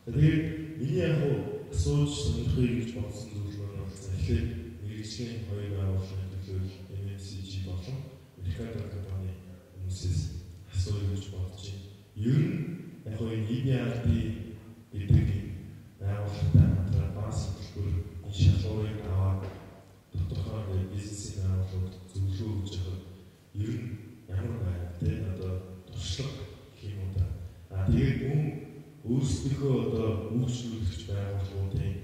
Тэгээд миний яг асууж сонирхыг гэж бодсон зүйл нь бол эхлээд мэргэжлийн хоёр байгууллагын төлөөлөл MNCG болон Mercator компани хүмүүсээс асууя гэж бодож байна. Ер нь яг энэ EBRD гэдэг байгууллагатай хамтран бас хөтөлбөр энэ шалгуурыг аваад тодорхой бизнесийн байгууллагууд зөвлөгөө өгч явах ер нь ямар байна те одоо туршлага гэх юм уу та. Тэгээд мөн өөрсдийнхөө одоо үйлчлүүлэгч байгууллагуудын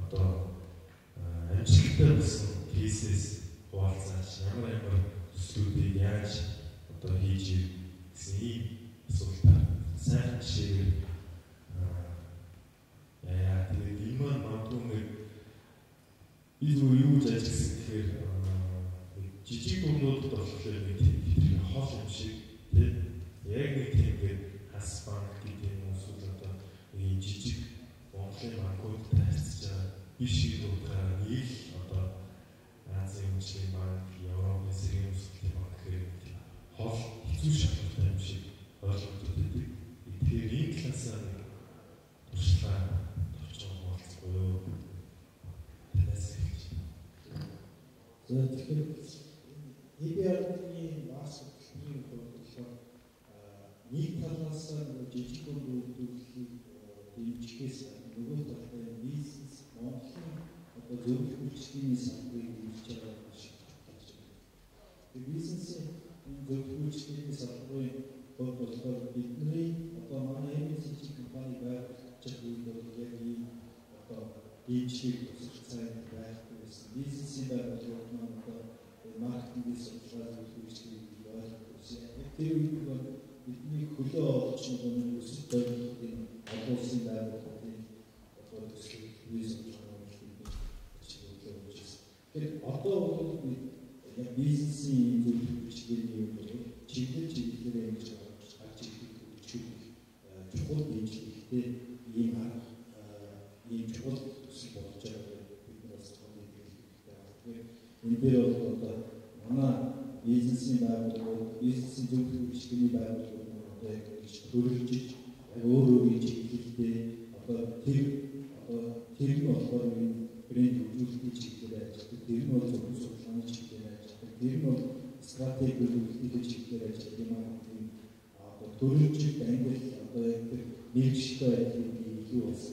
одоо амжилттай болсон кейсээс хуваалцаач ямар төслүүдийг яаж одоо хийж гэсэн ийм асуултаар сайн жишээгээр тэгээд энэ маань магадгүй би зүгээр юу гэж ажилласан гэхээр жижиг дуунуудад болохоор нэг тийм хол юм шиг тийм яг нэг тийм хас банк гэдэг юм уу одоо энэ жижиг Монголын банкуд таарч байгаа биш шиг утгаараа нэг одоо Азийн хөгжлийн банк, Европын зэргийн өсөлтийн банк гэх хол хэцүү шалтгаантай юм шиг ойлголтууд байдаг. Тэгэхээр энэ талаасаа нэг туршлага товчхон хуваалцахгүй юу? Тэгэхээр EBRD-ийн бас хэлний бодлого нэг талаас нь жижиг үйлдвэрлэлийг дэмжихээс нөгөө талаас бизнес Монголын одоо зөвлөх үйлчлэгийн салбарыг дэмжиж байгаа шиг болж байна. Бизнесийн зөвлөх үйлчлэгийн салбарын хувьд болохоор бидний одоо манай MNCG компани байгуулж байгаа үйл бол яг ийм одоо дэмжлэг тусах цаана байхгүй байсан. Бизнесийн байгууллагууд маань одоо маркетингээс судалгаа үйлчлэгийг ойлгуулсан. Тэр үед бол бидний хөлөө олж нөгөө өсөлт бодлогын олон улсын байгууллагуудын одоо төсөл визэд тэгэхээр одоо бол яг бизнесийн зөвлөх үйлчлэгийн юм бол чиглэлээр ингэж гарч ирэх чухал дэмжлэгтэй ийм чухал төсөл болж байгаа бид бас тооны хэрэгтэй байна. Энэ дээр бол одоо манай бизнесийн байгууллагууд, бизнесийн зөвлөх үйлчлэгийн байгууллагууд одоо яг ингэж төрөлжиж өөр чиглэлтэй одоо тэр нь болохоор брэнд хөгжүүлэлтийн чиглэлээр ажилладаг. Тэр нь бол зөвхөн судалгааны чиглэлээр ажилладаг. Тэр нь бол стратеги хөгжүүлэлтийн чиглэлээр ажилладаг юм аа. Одоо төрөлжих ангил одоо яг тэр мэргэжтэй байдлыг илүү бас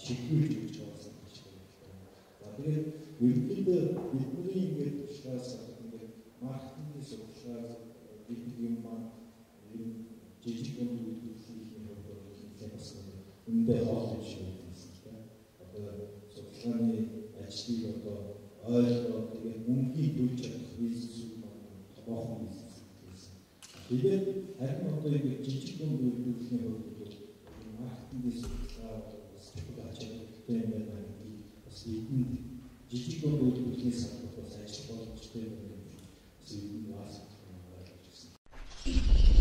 чиглүүлж өгч байгаа юм шиг байна. Тэгээд ерөнхийдөө бидний ингээд тушлаас ингээд маркетингийн судалгаа гэдэг юм маань жижиг үйлдвэрлэлийн юм бол бас үндэ хоол шиг байна. Одоо судалгааны ажлыг одоо ойлгоод тэгээд мөнхийн төлж чадах бизнесүүд маань томоохон бизнес гэсэн. Тэгээд харин одоо ингээд жижиг үйлдвэрлэлийн хувьд маркетингийн судалгаа бас ачаалттай юм байна. Бас эдгээр жижиг үйлдвэрлэлийн салбарт бас ажил боломжтой юм байна. Зүйл бас ойлгож байна.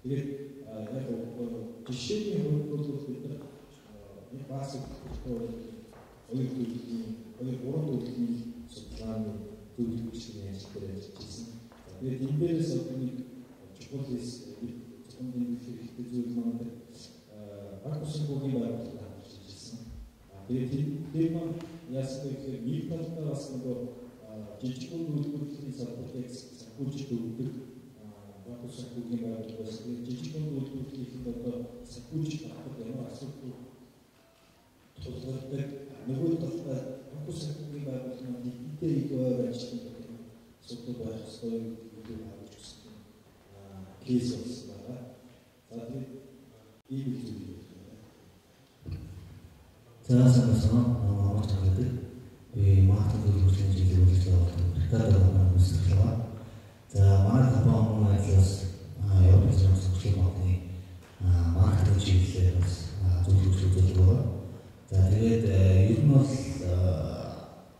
Тэгээд яг жишээний хувьд бол бид нар бас хоёр төрлийн судалгааны зөвлөх үйлчлэгийн ажил дээр ажиллаж байсан. Тэгээд энэ дээрээс одоо нэг чухал зөвхөн хэрэгтэй зүйл маань акушин бүгийн байгууллага ажиллаж байсан. Тэгээд тэр маань яасан гэхээр нэг талдаа бас нөгөө жижиг үйлдвэрлэлийн салбарт санхүүжилт өгдөг акушин бүгийн байгууллагаас жижиг үйлдвэрлэлийн одоо санхүүжилт авах ямар асуудал тулгардаг. Нөгөө талдаа акушин бүгийн байгууллага нийтдээ их ажилладаг судал байх ёстой гэдэг харж үзсэн. Кейс байна. За тэгээд ийм зүйл. За санасан аваад байгаа. Би маркетинг үйлчлэгийн чиглэлээр ажиллаж байгаа. Mercator үсгэлээ. За манай компани ажлаас Европын зөвлөх банкны маркетинг чиглэлээр бас зөвлөж байгаа. За тэгээд ер нь бол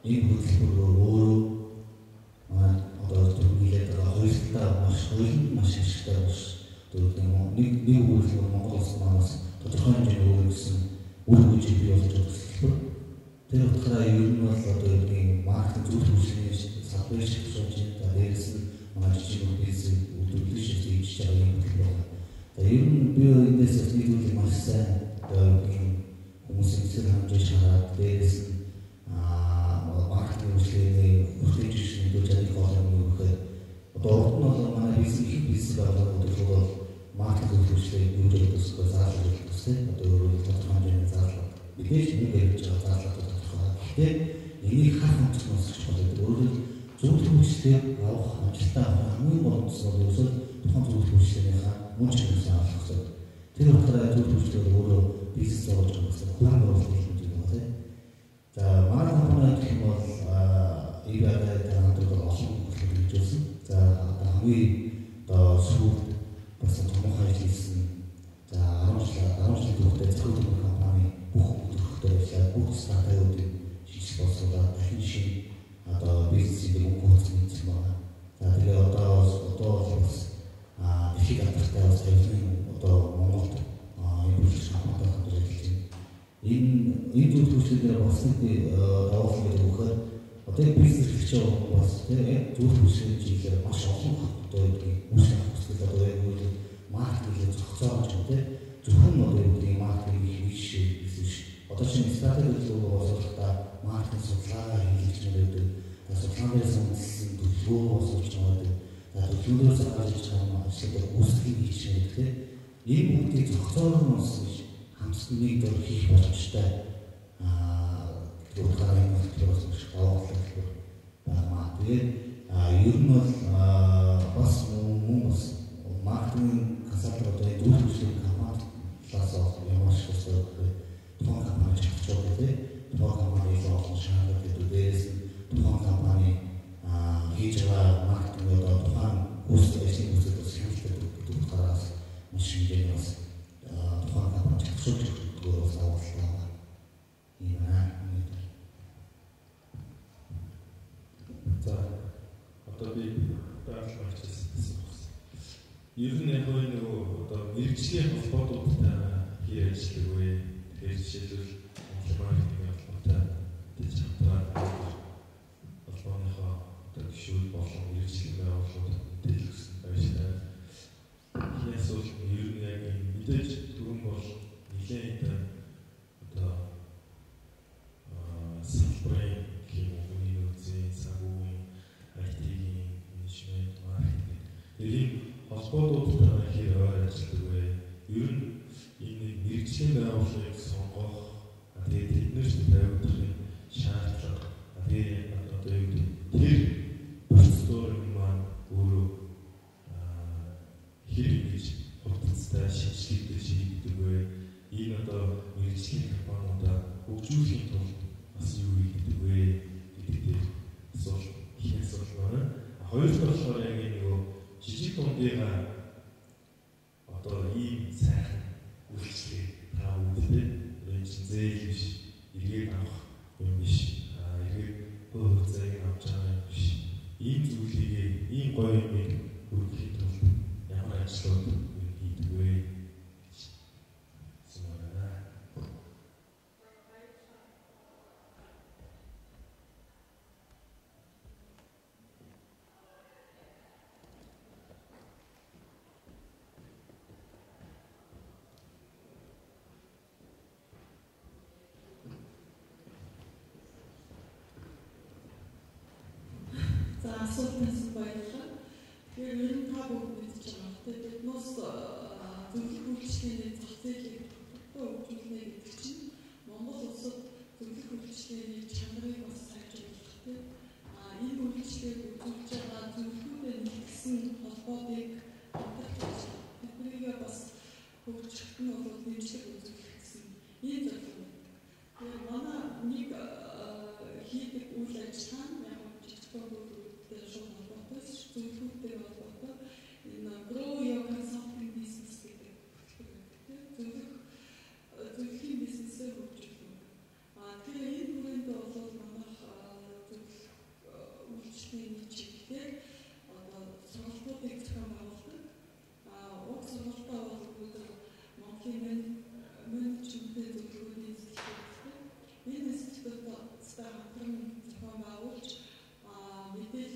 энэ хөтөлбөр өөрөө одоо төлөвлөлт хоёулаа маш ашигтай болж дөрөвдөг нэг үйлчлэг Монгол улс манаас тодорхой хэмжээний өөрчлөсөн үр хөж бий болж байгаа төлөвлөлт. Тэр утгаараа ер нь бол одоо энэ маркетинг зөвлөх үйлчлэгийн савдаж шилжүүлж байгаа. Дээрээс нь манай жижиг бизнес үйлдвэрлэж хийж байгаа юм байна. Ер нь би эндээс нийлүүлэх маш сайн хүмүүсийн зэрэг хамжиж хараад дээрээс нь маркетинг үйлчлэгээ бүртгэж шинжлэх ухааны голомт өгөхөд одоо урд нь бол манай бизнес байгаа бол маркетинг үйлчлэгээ нүүдэлс заалуулах гэсэн одоо өөрөөр хэлбэл хэмжээний заалуулах мэдээж нэг ярьж байгаа заалуулах тодорхой. Гэхдээ энийг хаа хэмжээс ч болоод өөрөөр зөвлөх үйлчлэгээ авах амжилттай хамгийн гол нь зөвлөсөн тухайн зөвлөх үйлчлэгийнхаа мөн чанарын авах хэрэгтэй. Тэр утгаараа зөвлөх үйлчлэгээ өөрөө бизнес зовж байгаа гэсэн хүн оруулах юм байна тийм. За манай компани гэх юм бол ИБА-тай хамтран олон үйлчлэг хийжсэн. За хамгийн одоо сүүл бас томоохон хийсэн. За 10 жил хүртэл зөвхөн компани бүх үйлдвэрлэлтэй ажиллаад бүх стартапуудыг шийдэх болсоо дахин шинэ одоо бизнесийн мөнгө хөтлөх байна. За тэгээ одоо бас их хаттай бас одоо Монголд үйлчлэг хамтдаа хамтран ажиллаж байна. Энэ зөвлөлтүүдээр бас нэг давуу тал өгөхөөр одоо бизнес хийж байгаа бас тийм зөвлөлт хийхээр маш олон одоо үйлчлэг хүсэл одоо маркетинг зохицоолж байгаа зөвхөн одоо энэ маркетинг хийх биш. Одоо чинь стратеги зөвлөгөө боловсруулалтаа маркетинг судалгаа хийх гэдэг судалгаанаас үндэслэн төлөвлөгөө боловсруулж байгаа. За төлөвлөгөөс гаргаж байгаа асуудал үүсгэх хийж байгаа. Энэ бүгдийг зохицоолноос хамтдаа нэг дор хийх боломжтой. Утгаараа энэ бас давуу тал байна. Тэгээд ер нь бол бас мөн бас маркетинг консалтинг одоо зөвлөмжийн компаниас ямар ч төсөв тухайн компани чухал гэдэг. Тухайн компани олон шаардлага гэдэг дээрээс тухайн компани хийж байгаа маркетинг одоо тухайн хүсэл ажлын хүсэл хяналттай гэдэг утгаараас маш хэмжээний бас тухайн компани чухал гэдэг бас авалтлаа. За одоо би байрлал хийсэн. Ер нь яг нөгөө одоо мэргэжлийн холбоотуудтай хий ажилладаг вэ? Тэгэхээр жишээлбэл маркетинг холбоотой дэж хамтран холбооныхоо одоо гишүүд болон мэргэжлийн байгууллагууд дэлгэсэн байшаа. Хинээс бол ер нь яг мэдээж түрүүн бол нэлээд одоо салбарын хэмжээний үнцэн санхүүгийн IT-ийн менежмент маркетинг тэрийг холбоотуудтай хэр ойр ажилладаг вэ? Ер нь энэ мэргэжлийн байгууллагыг сонгох тэгээд тэднэрт тавигдахын шаардлага тэгээд одоо юу гэдэг тэр процедурын маань өөрөө хэр ингэж хурдтай шинжилгээтэй шийддэг вэ? Энэ одоо мэргэжлийн компаниудаа хөгжүүлэхийн тулд бас юу хийдэг вэ гэдэг асуулт их асуулт байна. Хоёр дахь болохоор яг нөгөө жижиг дундыгаа одоо ийм сайхан үйлчлэг таа үүтэй энэ зээл биш эргээд авах юм биш эргээд хөөцийг авч байгаа юм биш ийм зүйлийг ийм гоё юм хүргэхэд тулд ямар ажлууд хийдэг вэ? Асуултаас баярлалаа. Тэгэхээр ер нь та бүгд мэдж байгаа. Тэгээд биднээс зөвлөх үйлчлэгээний зах зээлийг тодорхой хөгжүүлнэ гэдэг чинь Монгол улсад зөвлөх үйлчлэгээний чанарыг бас сайжруулах тийм. Энэ үйлчлэгийг үзүүлж байгаа зөвлөхүүдэд нэгдсэн холбоотыг хамтарч тэднийг бас хөгжүүлэх нь бол нэмжлэг үзүүлэх гэсэн ийм зорилго. Тэгээд манай нэг хийдэг үйл ажиллагаа нь яг зөвлөхүүдтэй холбоотой энэ Grow Your Consulting Business гэдэг зөвлөхийн бизнесээ хөгжүүлнэ. Тэгэхээр энэ хүрээнд бол манайх зөвлөх үйлчлэгээний чиглэлээр одоо сургалтуудыг зохион байгуулдаг. Уг сургалтаа бол Монголын менежментийн зөвлөгөөний институт. Энэ институттай хамтран зохион байгуулж мэдээлэл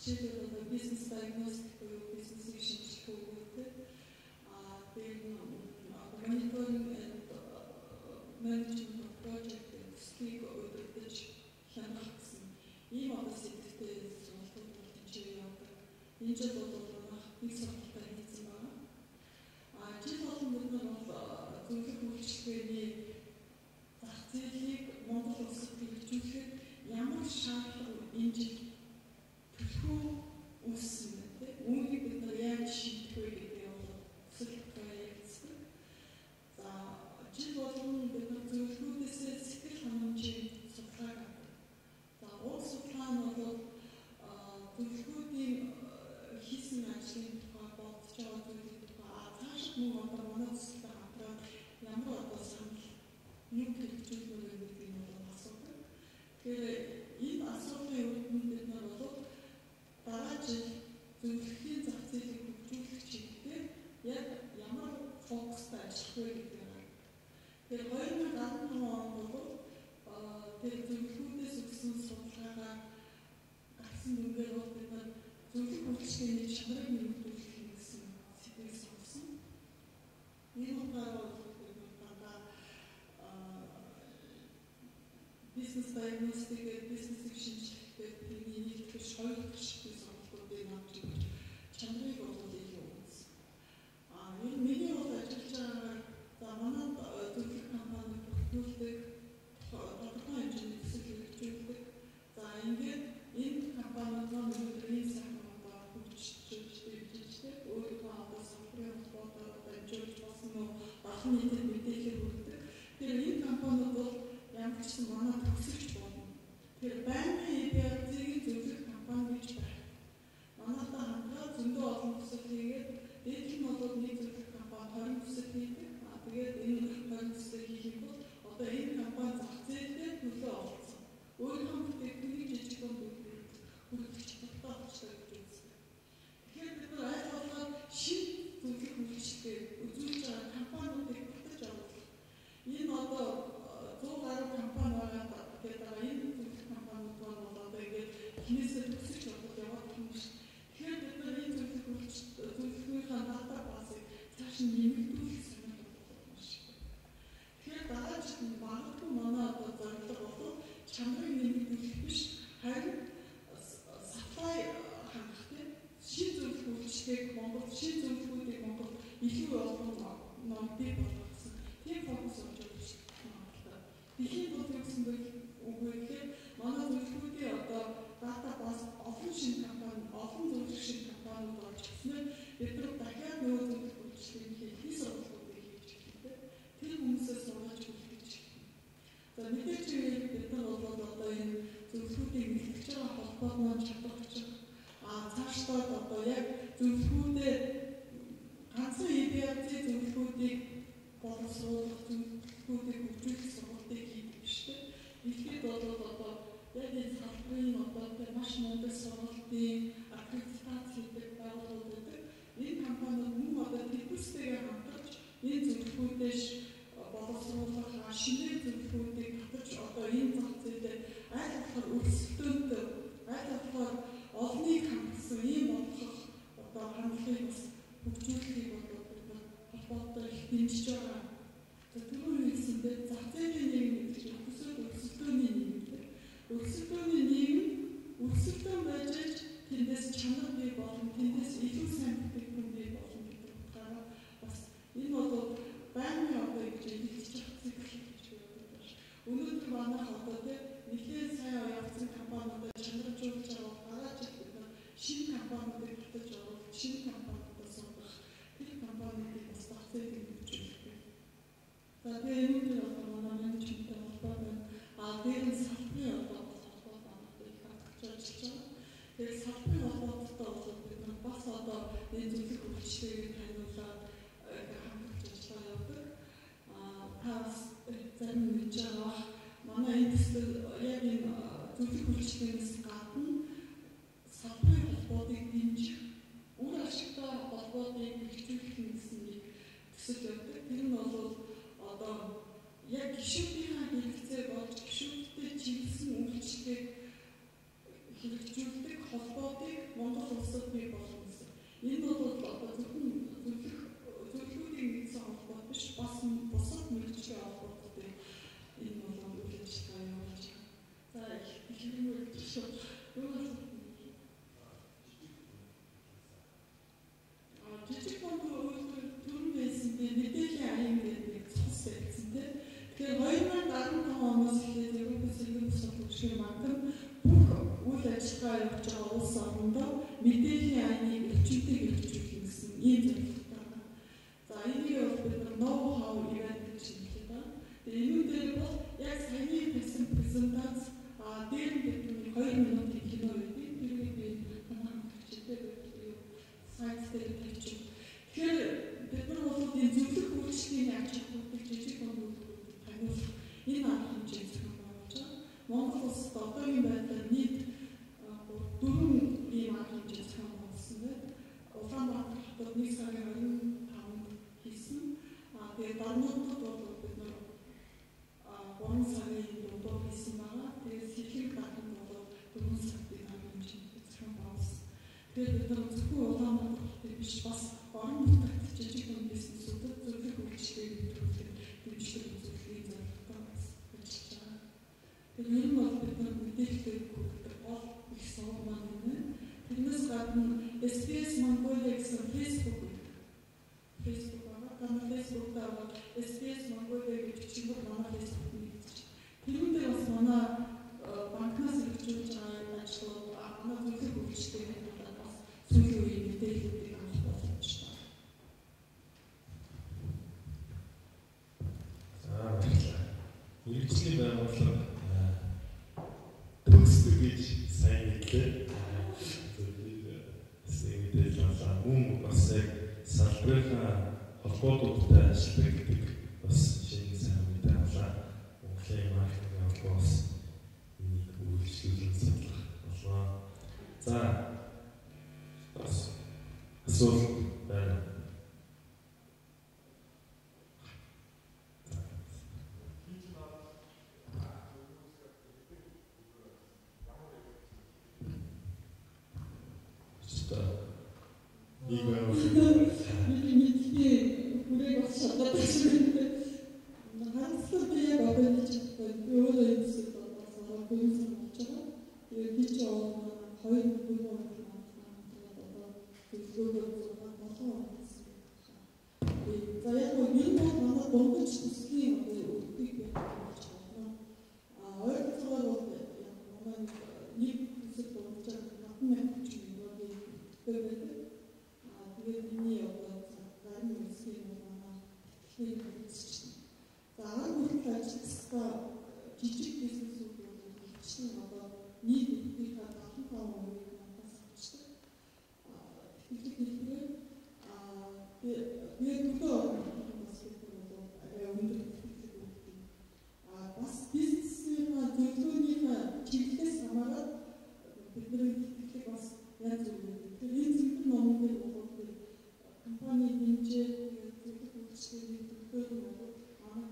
жишээлбэл одоо бизнес диагностик буюу бизнесийг шинжлэх өгөөтэй тэгээд мониторинг and management of project төслийг удирдах хянах гэсэн ийм одоо сэдвтэй сургалтууд бол тэнцээ явдаг. Энэ жил бол манайх нэг сургалтаа хийсэн байна. Жил болгон бид нар зөвлөх үйлчилгээний зах зээлийг Монгол улсад хэрэгжүүлэхэд ямар шаардлага энэ жил төлхөө үүссэн бэ? Үүнийг бид нар яаж шийдэх вэ гэдэг бол зөвлөлтөө ярилцдаг. За жил болгон бид нар зөвлөхүүдээсээ сэтгэл ханамжийн судалгааг авдаг. За уг судалгаа нь бол зөвлөхүүдийн хийсэн ажлын тухай бодож байгаа зүйлийн тухай цааш мөн одоо манай төсөлтэй хамтраад ямар одоо санал юу хэрэгжүүлэх вэ гэдэг нь бол асуудаг. Тэгэхээр энэ асуудлын үүднээ бид нар бол дараа жил зөвлөхийн зах зээлийг хөгжүүлэх чиглэлээр яг ямар фокустай ажиллах вэ гэдэг нь. Тэгэхээр 2015 онд бол тэр зөвлөхүүдээс өгсөн судалгаагаар гарсан дүнгээр бол бид нар зөвлөх үйлчилгээний чанарыг нэмэгдүүлэх гэсэн сэдвийг сонгосон. Энэ утгаараа бид нар бизнес диагностик, бизнесийг шинжлэхдээ тэрний нийтлэгч хоёр гишүүний сонголтуудыг авч ирж чанарыг бол илүү үзсэн. Энэ миний бол ажиллаж байгаа за манай зөвлөх компани бүртгүүлдэг тодорхой хэмжээний төсөл хэрэгжүүлдэг. За ингээд энэ компаниуд маань өнөөдрийн сайн одоо хөгжиж өөрийнхөө одоо салбарын холбоотойгоор дамжуулж болсон нь олон нийтэд мэдээлэл хүргэдэг. Тэгэхээр энэ компаниуд бол ямар ч гэсэн манай төгсөгч болно. Тэгэхээр байнгын EBRD-ийн зөвлөх компани гэж байна. Манайтай хамтран зөндөө олон төсөл хийгээд дээд нь бол нэг зөвлөх компани 20 төсөл хийдэг. Тэгээд энэ 20 төсөл хийх юм бол одоо энэ компани зах зээлдээ төлөө олгосон. Өөрийнхөө бүтээгдэхүүнийг жижиг дунд хүргэж чадвартай болчихсон гэж үздэг. Тэгэхээр бид нар аль болохоор шинэ зөвлөх үйлчилгээ үзүүлж байгаа компаниудыг баталж оруулах. Энэ одоо 100 гаруй компани байгаа гэдэг энэ зөвлөх компаниуд бол одоо ингээд хинээсээ төсөж бодож яваад байна шүү. Тэгэхээр бид нар энэ зөвлөхийнхаа дата базыг цааш нь нэмэгдүүлэх санал бодлого маш их. Тэгэхээр дараач нь магадгүй манай одоо зорилго бол чанарыг нэмэгдүүлэх биш харин supply хангах тийм шин зөвлөх үйлчилгээг Монгол шин зөвлөхүүдийг Монгол илүү олон ном бий болгох гэсэн тийм фокус орж ирж байна. Дэлхийн бол гэсэн үгүй гэхээр манай зөвлөхүүдийн одоо дата баз олон шинэ компани, олон зөвлөх шинэ компаниуд орж ирснээр бид нар дахиад нөгөө зөвлөх үйлчилгээний хийх сургалтуудыг хийж эхэлдэг. Тэр хүмүүсээс сургаж үлдээж эхэлдэг. За мэдээж бид нар бол одоо энэ зөвлөхүүдийг нэлж байгаа холбоот маань чадварч цаашдаа одоо яг зөвлөхүүдээ ганцхан EBRD зөвлөхүүдийг боловсруулах зөвлөхүүдийг хөгжүүлэх сургалтыг хийдэг биш үү? Ихэнх бол одоо яг энэ салбарын одоо маш мундаг сургалтын аккредитац хийдэг байгууллагууд байдаг. Энэ компаниуд мөн одоо тэтгэвртэйгээр хамтарч энэ зөвлөхүүдээс боловсруулах шинэ зөвлөхүүдийг татаж одоо энэ зах зээлээр аль болохоор өрсөлдөөнтэй аль болохоор олныг хангасан ийм бодлого одоо хандлагыг бас хөгжүүлэхийг бол бид нар холбоотой их дэмжиж байгаа. Түрүүн хэлсэндээ зах зээлийн нийгэм гэдэг чинь өрсөлдөөний нийгэм гэдэг. Өрсөлдөөний нийгэм өрсөлдөөн байж тэндээс чанар бий болон тэндээс илүү сайн бүтээгдэхүүн бий болно гэдэг утгаараа бас энэ бол байнгын одоо гэж хэлж байгаа зүйл гэж бодож байна. Өнөөдөр манайх одоо нэлээд сайн явсан компаниудад чанаржуулж байгаа гараад бид нар шинэ компаниудыг баталж оруулах, шинэ компаниудад сонгох, тэр компаниудыг бас зах зээлийг хөгжүүлэх. За тэгээд энэ бол манай менежменттэй холбоотой. Тэр нь салбарын одоо холбоо бануудыг хангаж байгаа. Тэгээд салбарын холбоотой бол бид нар бас одоо энэ зөвлөх үйлчилгээг таниулаад хангаж ажиллаа явуулдаг. Таас зарим мэдж байгаа манай энэ төсөл яг энэ зөвлөх үйлчилгээнээс гадна салбарын холбоодыг дэмжих, үр ашигтай холбоодыг хэрэгжүүлэх гэсэн нэг төсөл явдаг. Тэр нь бол одоо яг гишүүдийнхээ хэрэгцээ болж гишүүдтэй чиглэсэн үйлчилгээг хэрэгжүүлдэг холбоодыг өвчтөйг хэрэгжүүлэх гэсэн ийм зорилготой байна. За энийг бол бид know how event гэж хэлдэг байна. Тэгээ энэ дээр бол яг саяны презентац дээр бидний 2 минутын кино байдаг. Тэрийг би танаас хичээлээ сайт дээр тавьчих. Тэгэхээр бид нар бол энэ зөвлөх үйлчлэгийн яаж чадвартай жижиг хүмүүстүүд таниулах энэ арга хэмжээ зохион байгуулж байгаа. Монгол улсад одоогийн байдлаар нийт 4 ийм арга хэмжээ зохион байгуулсан байна. Улаанбаатар хотод 1 сарын 25-нд хийсэн. Тэгээд Дармуудад бол бид нар 3 сарын дундуур хийсэн байгаа. Тэгээд Сэхэг дахин бол 4 сарын арга хэмжээ зохион байгуулсан. Тэгээд бид нар зөвхөн Улаанбаатар хотод биш бас орон нутагт жижиг дунд бизнесүүдэд зөвлөх үйлчлэгийг нэвтрүүлэх дэмжлэг үзүүлэхийн зорилготой ажиллаж байгаа. Тэгээд энэ бол бид нар мэдээлэлтэй хүргэх бол их сувг маань байна. Тэрнээс гадна SPS Mongolia гэсэн Facebook байгаа. Манай Facebook-аар SPS Mongolia гэж чигээр манай Facebook-ийг нэгтгэж. Тэрүүн дээр бас манай банкнаас хэрэгжүүлж байгаа ажлууд манай зөвлөх үйлчлэгийн талаар бас сүүлийн үеийн мэдээллүүдийг авах боломж байна. Үйлчлэгийн байгууллага төгсдөг гэж сайн мэдлээ. Мөн бас яг салбарын холбоотуудтай ажилладаг гэдэг бас шинэ сайн мэдээ авлаа. Монголын маркетинг холбоос энийг үйлчлүүлэн судлах болоо. За бас асуулт байна. Бүрээ бас шатаад байна. Ганцхан би яг одоо нэг өөрөө юмсыг бас ороод дүүсэн болж байгаа. Тэгээд би ч одоо 2-4 он одоо зөвлөгөөр зураг болоо гэсэн. За яг энэ бол манай дундаж төслийн одоо үлдгийг би болж байна. Ойлгоцгоор бол яг манай нэг төсөл дундаж хатан мянга ч юм уу байдаг. Тэгээд миний одоо гарын үсгийн манай техник хэрэгжиж байна. За арга хүртэл ажилласаа жижиг бизнесүүд бол хичнээн одоо нийт эдгээр 75% надаас авчдаг. Техник хэлбэрээр тэгээд төлөө бас гэдэг бол арай өндөр техник үүрэг. Бас бизнесийн зөвлөгөөний чиглэлээс хамаарат бидний техник бас янз бүр. Тэгэхээр энэ зөвлөгөө номыг бол компани хэмжээ зөвлөх үйлчлэгийг төлөвлөж бол манай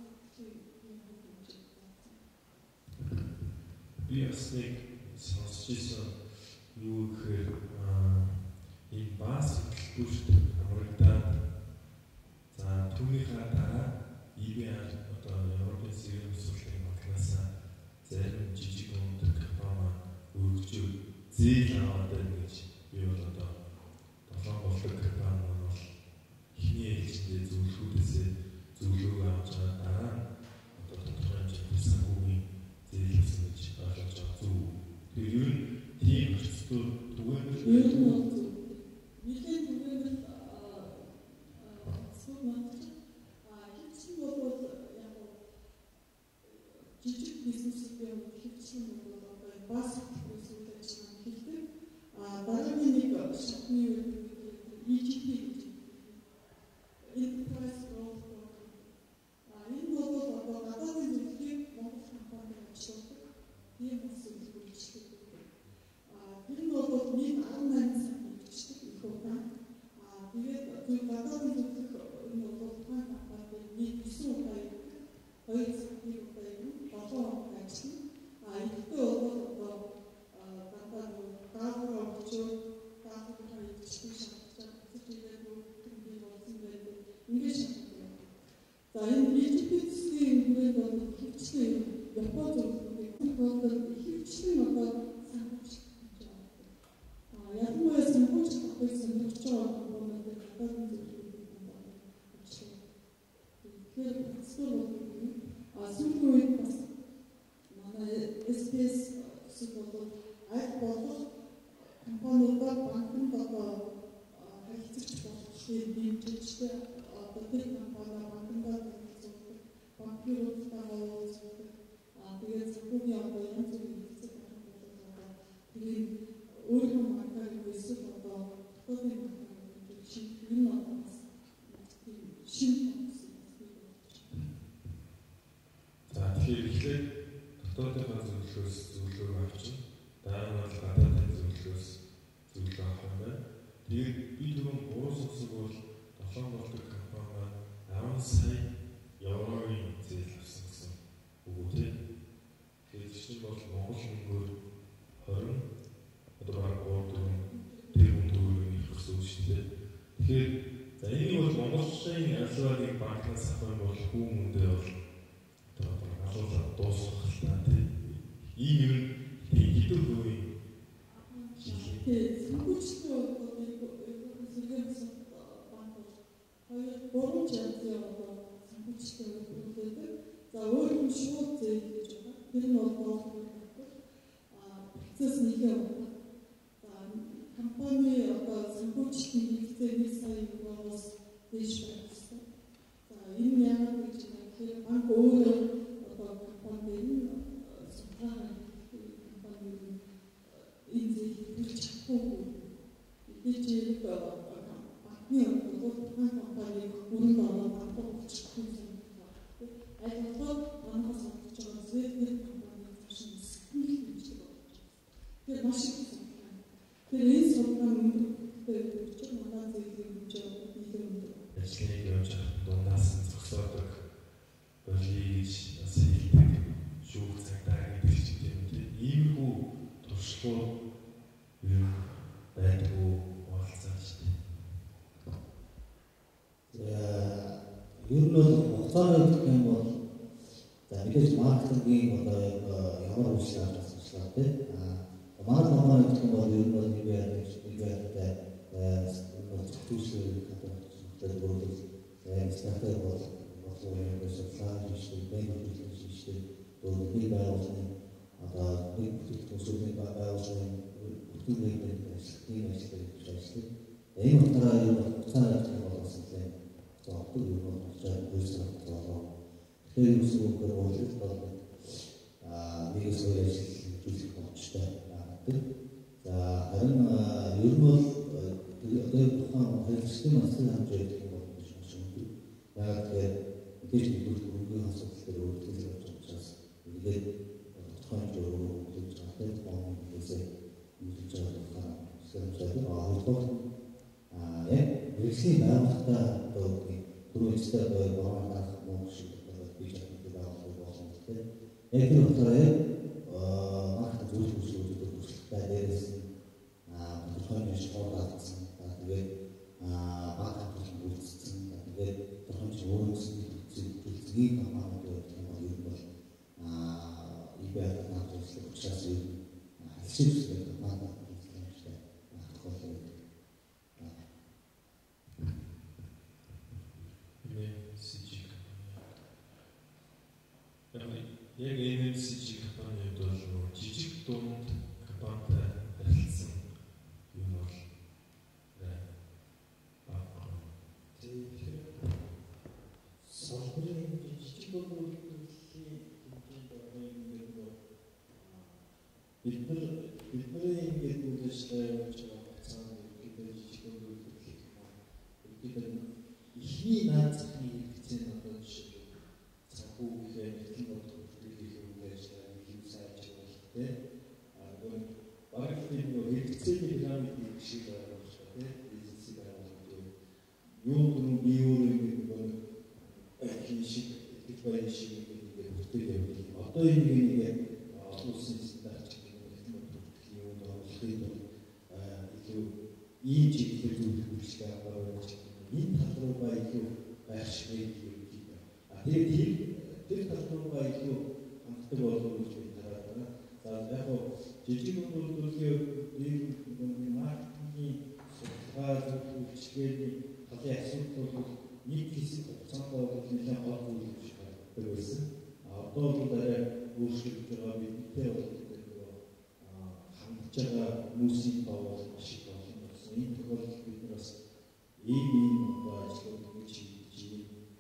би бас нэг сонсч ирсэн юу гэхээр энэ бааз хөтөлбөрт хамрагдаад за түүнийхээ дараа EBA одоо Европын зэрэг сургуулийн банкнаас зарим жижиг өндөр компани өргөжөөр зээл аваад байна гэж би бол одоо толгой болдог компани бол ихний ээлжиндээ зөвлөхүүдээсээ зөвлөгөө авч байгаа дараа одоо тодорхой хэмжээний санхүүгийн зээл хийсэн гэж ойлгож байгаа зүг. Тэгэхээр ер нь тийм процедур түгээмэл нэгэн түгээмэл суммач хичнээн бол яг жижиг бизнесүүдийн хичнээн бол одоо бас бизнесүүд ажиллана хэлдэг. Дараагийн нэг шатны EGP гэж Enterprise Growth Program. Энэ бол одоо гадаадын зөвлөлийг Монгол компанид ажилладаг. Тийм бас зөвлөгөөлжтэй. Энэ бол нийт 18 сар хэрэгждэг их удаан. Тэгээд гадаадын зөвлөх энэ бол тухайн компанид нийт 9 удаа ирдэг. 2 сарын удаа ирнэ. 7 хоног ажиллана. Эдгээр бол одоо гадаад даавар орчууд дааврын хэрэгжлийг шаардсан зүйлүүд бүгд болсон байдаг. Ингээд шаарддаг. За энэ EGP-ийн хүрээнд бол хөвчлэн Япон зөвлөлтийг болдог хөвчлэн одоо санхүүж байгаа. Ялангуяа санхүүж авах сонирхож байгаа компаниуд гадаадын зөвлөлтийг ажилладаг. Тэгэхээр процедур бол сүүлийн үед бас манай SPS зүйл бол аль болох компаниудаар банкнд одоо жишээ одоо тэр компани банкндаа зөвлөдөг, банкируудтай уулздаг. Тэгээд зөвхөн одоо янз бүрийн хэсэг байна бол тэгээд өөрийнхөө маркаг эсвэл одоо хотын маркаг шиг энэ одоос шинэ тэгэхээр эхлээд дотоодынхаа зөвлөлөөс зөвлөгөө авчин дараа нь гадаадын зөвлөлөөс зөвлөгөө авах юм байна. Тэгээд би түрүүн уус усыг бол 7 болдог компани 10 сая еврогийн зээл авсан гэсэн үг үү тийм. Тэгээд чинь бол Монгол мөнгөөр 20 одоо баг 3 тэрбум төгрөгийн гэсэн үг шүү дээ. Тэгэхээр за энэ бол Монголын арилгаагийн банкнаас авах бол хүмүүндээ бол асуулт дуусгах таа тийм. Ийм юм хэдэн хувийн Сөнгөчтэй одоо сэргэнсэн банк бол 2-3 жилийн одоо сөнгөчтэй үлдээдэг. За өөрөөр нь шууд зээл гэж байна. Тэр нь бол процесс нэгэ байна. За компани одоо сөнгөчтийн хэрэгцээ 1 сая евроос дээш байх гэсэн. За энэ яагаад гэж юм бэ? Банк өөрөө одоо компани супраа компани энэ зээл чадахгүй. Эцэг банкны одоо компани бүрэн ороод банкуучгүй юм байна. Айдгаа банкас авч байгаа зээл компани чинь сэтгэл хэмжээ болж байна. Тэр маш их сонирхолтой. Тэр энэ сонирхол мөнгөтэй чинь манай зээлийн хэмжээ нийлэн өндөр. Ажлыг явж хат дундаас зогсоодог болиж бас хэлдэг шүүх цагтаа гэдэг чинь тийм иймэрхүү туршлага юм байдгүй болцсон шүү дээ. Ер нь бол хугацааны гэх юм бол за мэдээж маркетингийн одоо ямар үйлчлэл авч байгаа тийм. Манай компани гэх юм бол ер нь бол нэг байртай зөвхөн хадгалж бүрдэл стартап бол боловсролын шийдвэр бэлтгэх шийдвэр өөрөөр байгуулсан одоо нэг төсөвийн байгуулсан бүтээгдэхүүн ашиглалтын ажлыг ажилладаг. Энэ утгаараа ер нь хугацааны ажил болсон тийм. За одоо ер нь очоод үйлчлэл болоо. Тэгэхээр юу гэвэл өөрөлд бол нэгээс өөр ажил хийх боломжтой байдаг. За харин ер нь бол одоо тухайн хэлсэн масын хэмжээ гэх юм бол маш өндөр. Яг тэгээд мэдээж хөрөнгөний асуудал дээр өөрчлөлт явж байгаа учраас ингээд тухайн журмын хөгжиж байгаа хүмүүсээ үйлдэж байгаа сэрэмжлэг хоёрдугаар яг хэрэгслийн байгууллагатай одоо түрүүчтэй байгууллагаас мөнгө шиг одоо бий байгуулах болсон гэдэг. Яг тэр утгаараа маркет зөвлөлт үүсгэх дээрээс тухайн шууд алдсан. Тэгээд банк хамтран үйлдсэн. Тэгээд тухайн өөрөөсөө зүйлийг хамаагүй гэх юм бол ер нь бол ибэт наадчлах учраас хэлшүүлсэн банк үйлчлэгчтэй тохиолдол байдаг. Яг MCG компанид бол жижиг дунд компанитай харилцсан юм бол салбарын жижиг дунд үйлдвэрлэлийн хэмжээнд орно юм бол бидний ингээд үйлчлэл явуулж байгаа хугацаанд бид жижиг дунд үйлдвэрлэх юм. Бид ихний наад захны хэрэгцээ нь одоо жишээ санхүү гэхээр эртний бодлого багтын хэрэгцээний пирамид шиг байгаа юм шиг тийм бизнесийг байгуулдаг. Юу гэнэ би өөрөө нэг шиг их баян шиг ингээд бүртгэж явдаг. Одоо нэг олон улсын стандарт гэх юм юм оруулахын тулд илүү ийм чиглэлээр үйлчлэг авах энэ тал руугаа илүү байх шиг юм. Тэгээд тэр тал руугаа илүү ханддаг болов уу гэж хараад байна. За яг жижиг үйлдвэрлэлийн маркетингийн судалгаа үйлчлэгээний талын асуудал бол нэг хэсэг хугацаанд бол нэлээд гол үйлдвэрлэж байдаг байсан. Одоо бол арай өөрчлөгдөж байгаа бидэнтэй бол хандж байгаа хүмүүсийн тоо бол маш их болсон. Энэ тохиолдолд бид нар бас ийм ажлууд хийж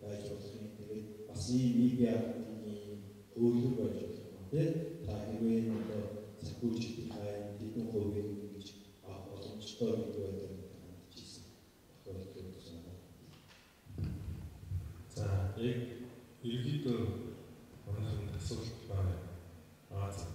байж болох юм. Тэгээд бас ийм медиагийн өөрлөг байж болох юм тийм. Та хэрвээ одоо санхүүжилтийн хайн хэдэн хувийг ингэж авах боломжтой гэдэг байдаг хандчихсан. Тохиолдол санаа. За яг ерөнхийдөө манайхан асуулт байна. За.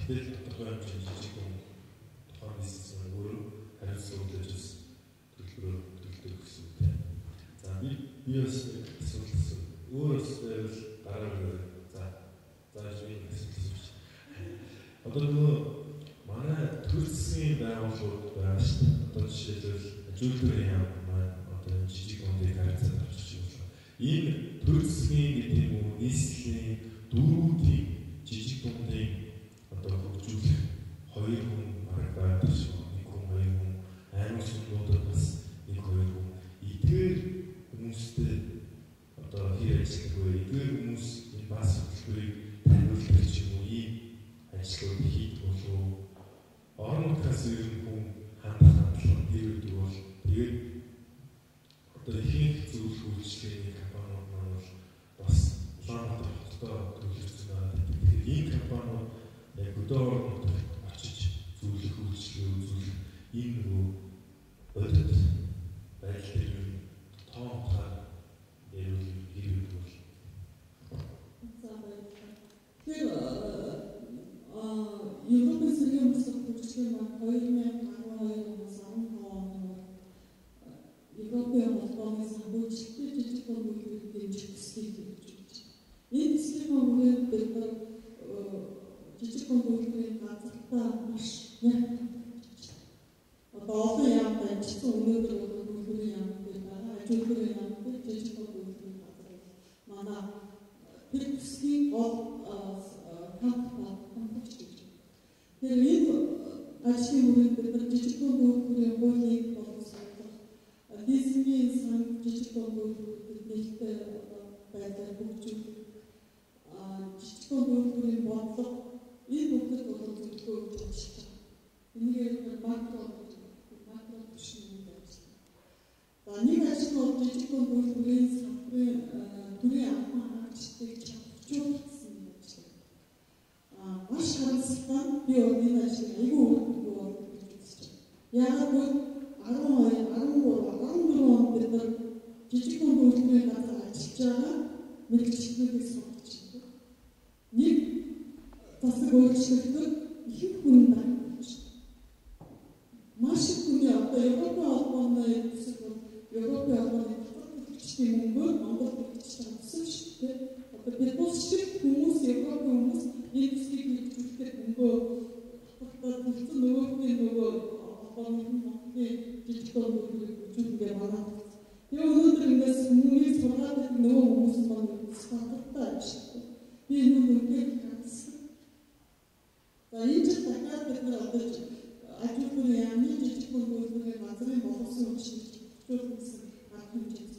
Тэгэл тодорхой хэмжээний жижиг хүн тухайн бизнес өөрөө хариуцлагатай жис төлөвлөлтөөр гэсэн үг тийм. За би бас асуулсан. Өөрөөс байвал гараагаар зааж би асуусан. Одоо нөгөө манай төр засгийн байгууллагууд байна шүү дээ. Одоо жишээлбэл ажилтны яам маань одоо жижиг хүнийг харьцаад авчиж байна. Энэ төр засгийн гэдэг нь нийслэлийн дөрвүүдийн жижиг хүнийг одоо хөгжүүлэх хоёр хүн арга байдаг шүү. Нэг хүн, хоёр хүн, аймаг сүлжүүдүүд бас нэг хоёр хүн. Эдгээр хүмүүстэй одоо хэр ажиллах вэ? Эдгээр хүмүүс энэ бас хөтөлбөрийг таниулах ч юм уу ийм ажлууд хийх болов уу? Орон нутгаас ирэх хүн хандлага тэр үүдэг бол тэгээд одоо ихэнх зөвлөх үйлчлэгээний компаниуд маань бол бас Улаанбаатар хоттой төлөвлөсөн байгаа. Тэгэхээр ийм компаниуд яг өдөрт очиж зөвлөх үйлчлэгээ үзүүлэх ийм нөгөө бодит байдал дээр тоонхаар ярил бол. Тэр Европын сэргийн бусад үйлчлэгээ маань 2012 оноос 15 онд Европын холбооны санхүүжилттэй жижиг хүмүүстийг дэмжих төслийг хийж байна. Энэ төслийн хүрээнд бид жижиг хүмүүстийн газартаа маш одоо олон яамд ажилласан өнөөдөр хүмүүстийн яамд байгаа. Ажилтны яамд жижиг хүмүүстийн газар манай тэр төслийн гол хамтлагч гэж. Тэр энэ ажлын хүрээнд бид жижиг хүмүүстийн хуулийг боловсруулах лизингийн сан жижиг хүмүүстүүдэд нээлттэй байдлаар хөгжүүлэх жижиг хүмүүстийн бодлого энэ бүхэнд бол зөвлөгөө өгч ажиллаж байна. Энийг макро түвшинд ажиллана. За нэг ажил бол жижиг хүмүүстийн санхүүгийн төрийн анхны хаагчдыг чавчуулах гэсэн ажил. Маш харамсалтай би энэ ажлыг аюул өгөх болж үзэж байна. Яг бол 14 онд бид нар жижиг хүмүүстийн газар ажиллаж байгаа мэргэжлүүдийг сонгож байна. Нэг засаг өөрчлөлтөд их хүн байна. Маш их хүний одоо Европын холбооны хэсэг бол Европын холбооны төлөвчдийн мөнгөөр Монгол төлөвчдийн авсан шүү дээ. Одоо бид бус шиг хүмүүс Европын хүмүүс энэ төслийг хийх мөнгөө төлсөн нөгөө холбооны Монголын жижиг хүмүүстийг үзүүлгээ манай. Тэгээ өнөөдөр ингээс хүмүүний сургаад нөгөө хүмүүс маань стандарттай ажилладаг. Би энэ үнэхээр хандсан. За энэ ч дахиад бид нар одоо ажилтны яамны жижиг хүмүүстийн газрын боловсон үйлчлүүлэх гэсэн арга хэмжээ.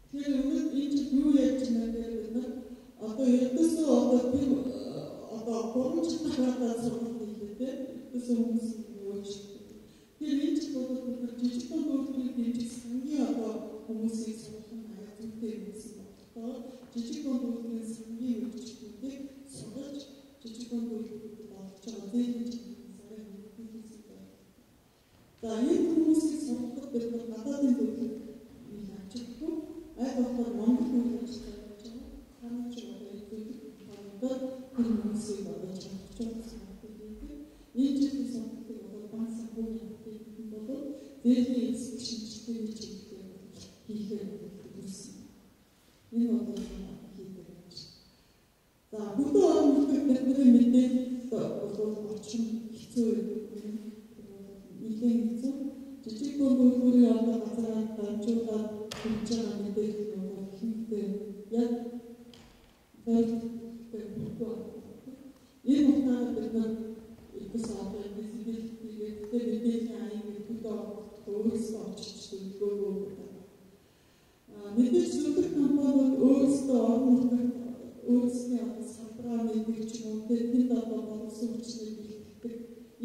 Тэгэхээр өнөөдөр энэ ч юу яаж байна гэхээр бид нар одоо ердөөсөө одоо 3 жил хаваад сургууль хийлээ. Ердөөсөө хүмүүс өөрчлөлт. Тэгэхээр энэ ч бол бид нар жижиг хүмүүстийн дэмжих сангийн одоо хүмүүсийг сурах нь аяа зүйтэй юмсан бодлоо. Жижиг хүмүүстийн сангийн үйлчлэлүүдийг сургаж жижиг хүмүүстүүдэд олж байгаа зээлийн сарын хүмүүстэй. За энэ хүмүүсийг сургахад бид нар гадаадын төлөв ажиллахгүй аль болохоор Монгол үйл ажиллагаа хийж байгаа. Хаач одоо энэ хүмүүсийг одоо чанарчуулсан гэдэг. Энэ жилийн сонголтыг одоо банк санхүүгийн хэлбэрийн бол зээлийн эсрэг шинжилгээний чиглэлээр хийхээр үүссэн. Энэ бол хийдэг гэж. За бүхэн орон нутгийн бидний мэдээлэл бол орчин хэцүү юм. жижигхэн дүүрийн одоо газараа дамжуулаад хэмж байгаа мэдээлэл нь бол ихэнхдээ яг энэ утгаараа бид нар итс одоо мэдээлэлтэйгээ мэдээллийн аян гэдэгтээ өөрсдөө очиж төлөвлөгөө мэдээж зөвхөн компаниуд өөрсдөө орон нутагт өөрсдийн салбараа мэдээж ч юм уу тэнд одоо болсон хүчнийг бэлтгэдэг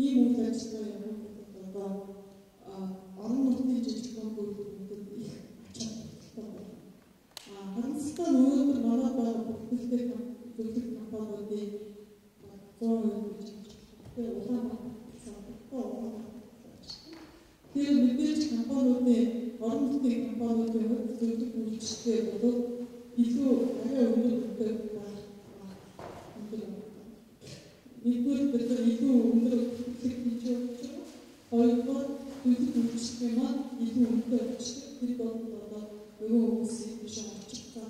ийм үйл ажиллагаа явуулдаг одоо орон нутгийн жижигхэн бүрэлдэхүүнүүд их ачааллтай байна. Харамсалтай нь өнөөдөр манай байгаа бүртгэлтэй зөвлөх компаниудын 100% гэж хэлдэг Улаанбаатар салбарт тэр мэдээж компаниудын орон нутгийн компаниудын хувьд зөвлөх үйлчлэгээ бол илүү арай өндөр байх. Нэгдүгээр бид илүү өндөр үйлчлэг хийж байгаа. Хоёрдугаар зөвлөх үйлчлэгээ маань илүү өндөр болчихдог. Тэр бол одоо нөгөө хүмүүсийн биш очих цаа.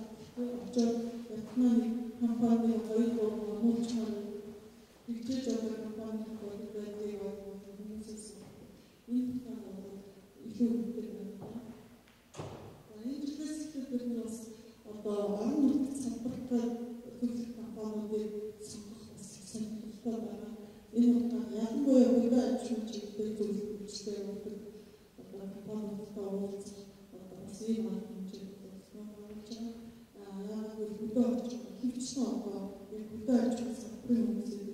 Очоод Вьетнамын компани хоёр муучлаар тэгжээж одоо компани болдог байдгийг хүмүүсээс энэ компани илүү өндөр байна. Энэ жилээс бид бас одоо орон нутгийн салбартаа зөвлөх компаниудыг сонгох бас сонирхолтой байна. Энэ утгаар ялангуяа хөдөө аж ахуйн чиглэлээр зөвлөх үйлчлэгээ явуулдаг одоо компаниудтай уулзах одоо бас ийм арга хэмжээ болсон байна. Яг хөдөө аж ахуй хэмжсэн одоо яг хөдөө аж ахуйн салбарын хүмүүсийн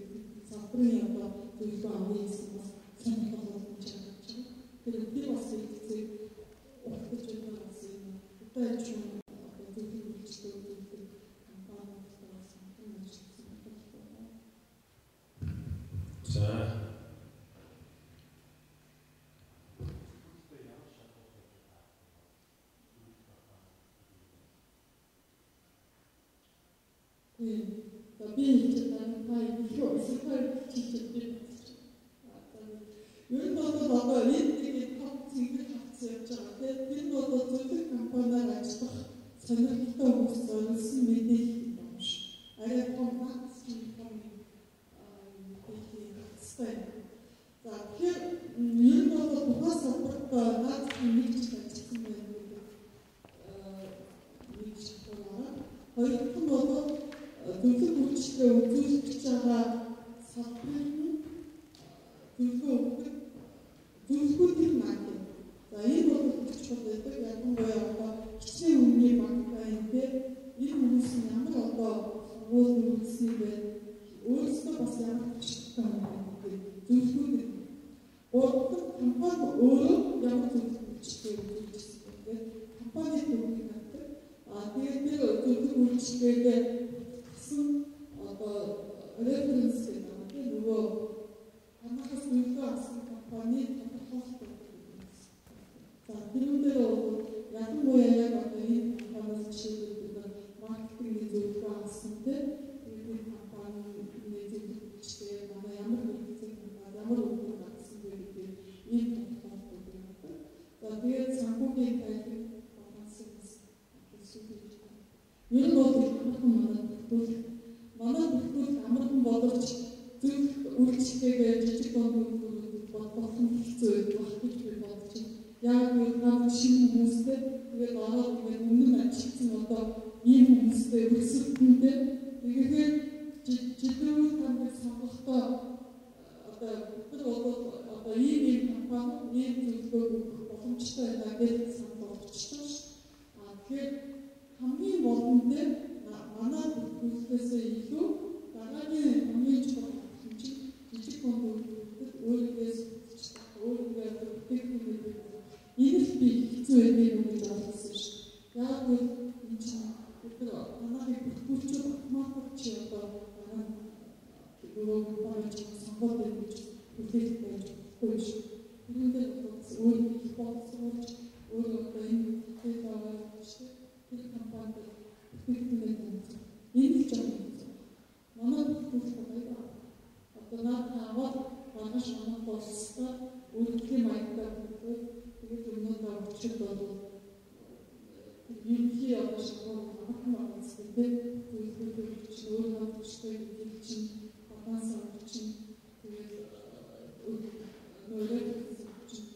салбарын одоо зөвлөгөө авах гэсэн бас сонирхол болж байгаа. Тэр бас их ухаж байгаа бас энэ хөдөө аж ахуйн зөвлөх үйлчлэгээ өгдөг компаниудтай бас хамтран ажилласан байна. За би хэлсэн та юу эсвэл чичтэй ер нь бол одоо энэ топ зэвэр хавцсан явж байгаа тийм энэ бол зөвлөх компаниар ажиллах сонирхолтой хүмүүс зориулсан мэдээлэл юм шиг арай том хавцсан стай. За тэгэхээр ер нь бол тухайн салбарт наадмын нэг жил ажилласан байна гэдэг нэг жил байна. Хоёрдугаар нь бол зөвлөх үйлчлэгээ үзүүлж байгаа салбарын зөвлөгөө өгдөг зөвлөгөөний маань. За энэ бол их чухал байдаг. Ялангуяа одоо хичнээн үнэний банктай энэ хүмүүс нь ямар одоо сонгуул үйлсэн бэ? Өөрсдөө бас ямар хүчтэй байна гэдэг зөвлөгөө. Гурав компани өөрөө ямар зөвлөх үйлчлэгээ үзүүлсэн бэ? Компани төлөвлөж надад тэгээд тэр зөвлөх үйлчлэгээ одоо референс гэдэг нөгөө танахаас зөвлөгөө авсан компани тодорхойлдог. За тэрүүн дээр бол ялангуяа яг одоо энэ компаниас жишээлбэл маркетинг зөвлөгөө авсан энэ компанийн зөвлөгөөчтэй манай ямар хэрэгцээ байна, ямар үйл ажиллагаа вэ гэдэг ийм тодорхойлдог юм. За тэгээд санхүүгийн тайлбар балансын хэсэг. Энэ бол манай бүхэл амархан бодож зөвлөх үйлчлэгээ жижиг дунд болгох хэцүү байх гэж би бодож байна. Яг нэг шинэ хүмүүстэй тэгээд ороод ингээд өмнө нь ажилласан одоо ийм хүмүүстэй өрсөлдөндөө тэгээд жидүүр хамт сонгохдоо одоо бид одоо ийм компани ийм зөвлөгөө өгөх боломжтой байна гэж санал болгочихсон ш. Тэгэхээр хамгийн болон дээр манай бүхнээсээ илүү дараагийн хамгийн чухал хэмжээ жижиг дунд өөрөөс өөрөөр бүтээгдэхүүн энэ л би хэцүү байдаг юм гэж ойлгосон ш. Яг л энэ чинь бид манайх бүтээгдэхүүн автоматик чи одоо нөгөө компани сонгоод байна гэж бүтээгдэхүүн байж болохгүй ш. Энэ дээр бас өөр их бодсооч өөр одоо энэ бүтээгдэхүүн ш. Тэр компанид бүтээгдэхүүн энэ л жоо. Манай бүтээгдэхүүн байгаа. Одоо наад аваад багш манай болсоо өөрийн маягтай бүтээг тэгээд өнөөдөр очиж бол юуны одоо шахуу хамаахан зүйлтэй зөвлөлт чинь өөр хамтчтай гэдэг чинь баланс чинь тэгээд өөрөө чинь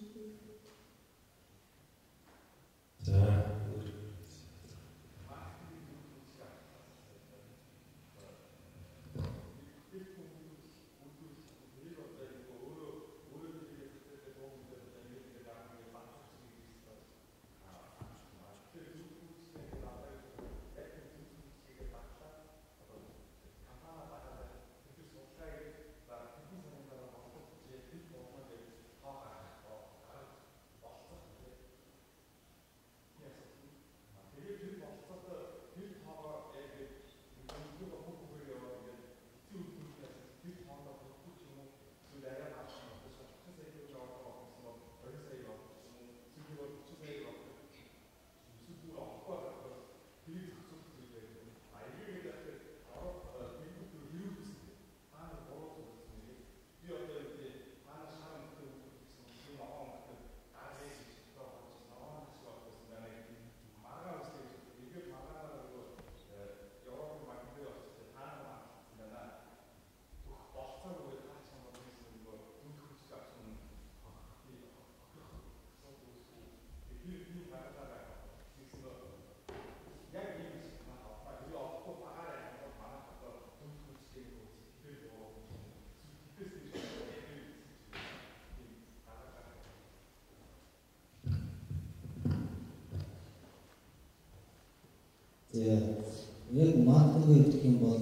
Яг маркетинг гэх юм бол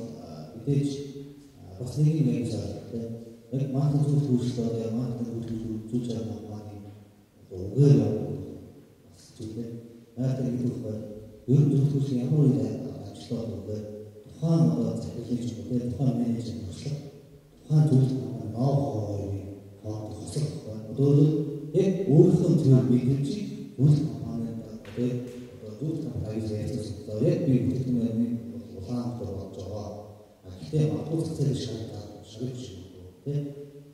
мэдээж бас нэг юм яг шаардлагатай. Яг маркетинг зөвлөлтөөр яг маркетинг зөвлөж байгаа маань үгээр бас зүйлээ. Маркетинг зөвлөлтөөр ер нь зөвлөх ямар үйл ажиллагаа өгөө тухайн захирлын чиглэлээр тухайн менежер бослоо. Тухайн зөвлөлт ноу-хауыг хосох байна. Өөрөөр яг өөрийнхөө зөвлөлт мэдээж зөвлөлт компанид зөвлөлт компаниас ярьсан. Яг би бүтээгдэхүүний улаан болж байгаа. Гэхдээ магадгүй цэцэл шалгаж тийм.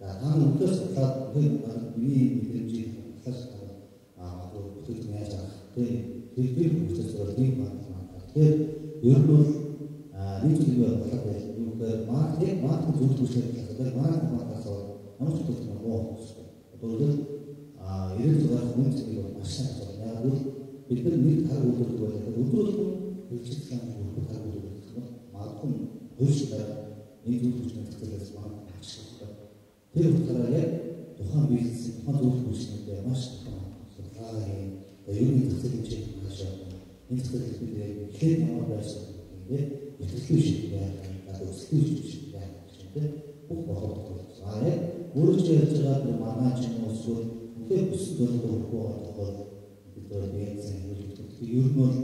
За тань өнөөс судлаад миний мэдрэмжийг харуулсан магадгүй бүтээгдэхүүн яаж авах тийм. Тэр процессор тийм байна. Тэгэхээр ер нь бол нэг зүйлээр болоод байна. Юугаар маркетинг зөвлөлтөөр хэлээд маркетинг багтаасаа ямар ч бүтээгдэхүүн муу. Өөрөөр 96 хүн зүйл маш сайн байна. Яг л бид нар нэг тар өдрөд байлаа. Өдрөд хөлчлэн өгөх тар өдрөд гэх юм. Магадгүй хөлчлээ энэ зүйлүүдийн цэцлээс маань ашиглах. Тэр утгаараа яг тухайн бизнес, тухайн зөвлөлтөөр маш судалгаа хийх. Юуны цэцлэн чиг хаашаа. Энэ цэцлэл бид ихэд ямар байсан гэдэг итгэл шиг байна. Өсөлтөж шиг байна гэдэг бүх бодлого. Яг өөрөөр ярьж байгаа манай ч юм уу эсвэл үнээр бүсэд зөвлөгөө өгөх бол бид яасан ер нь бол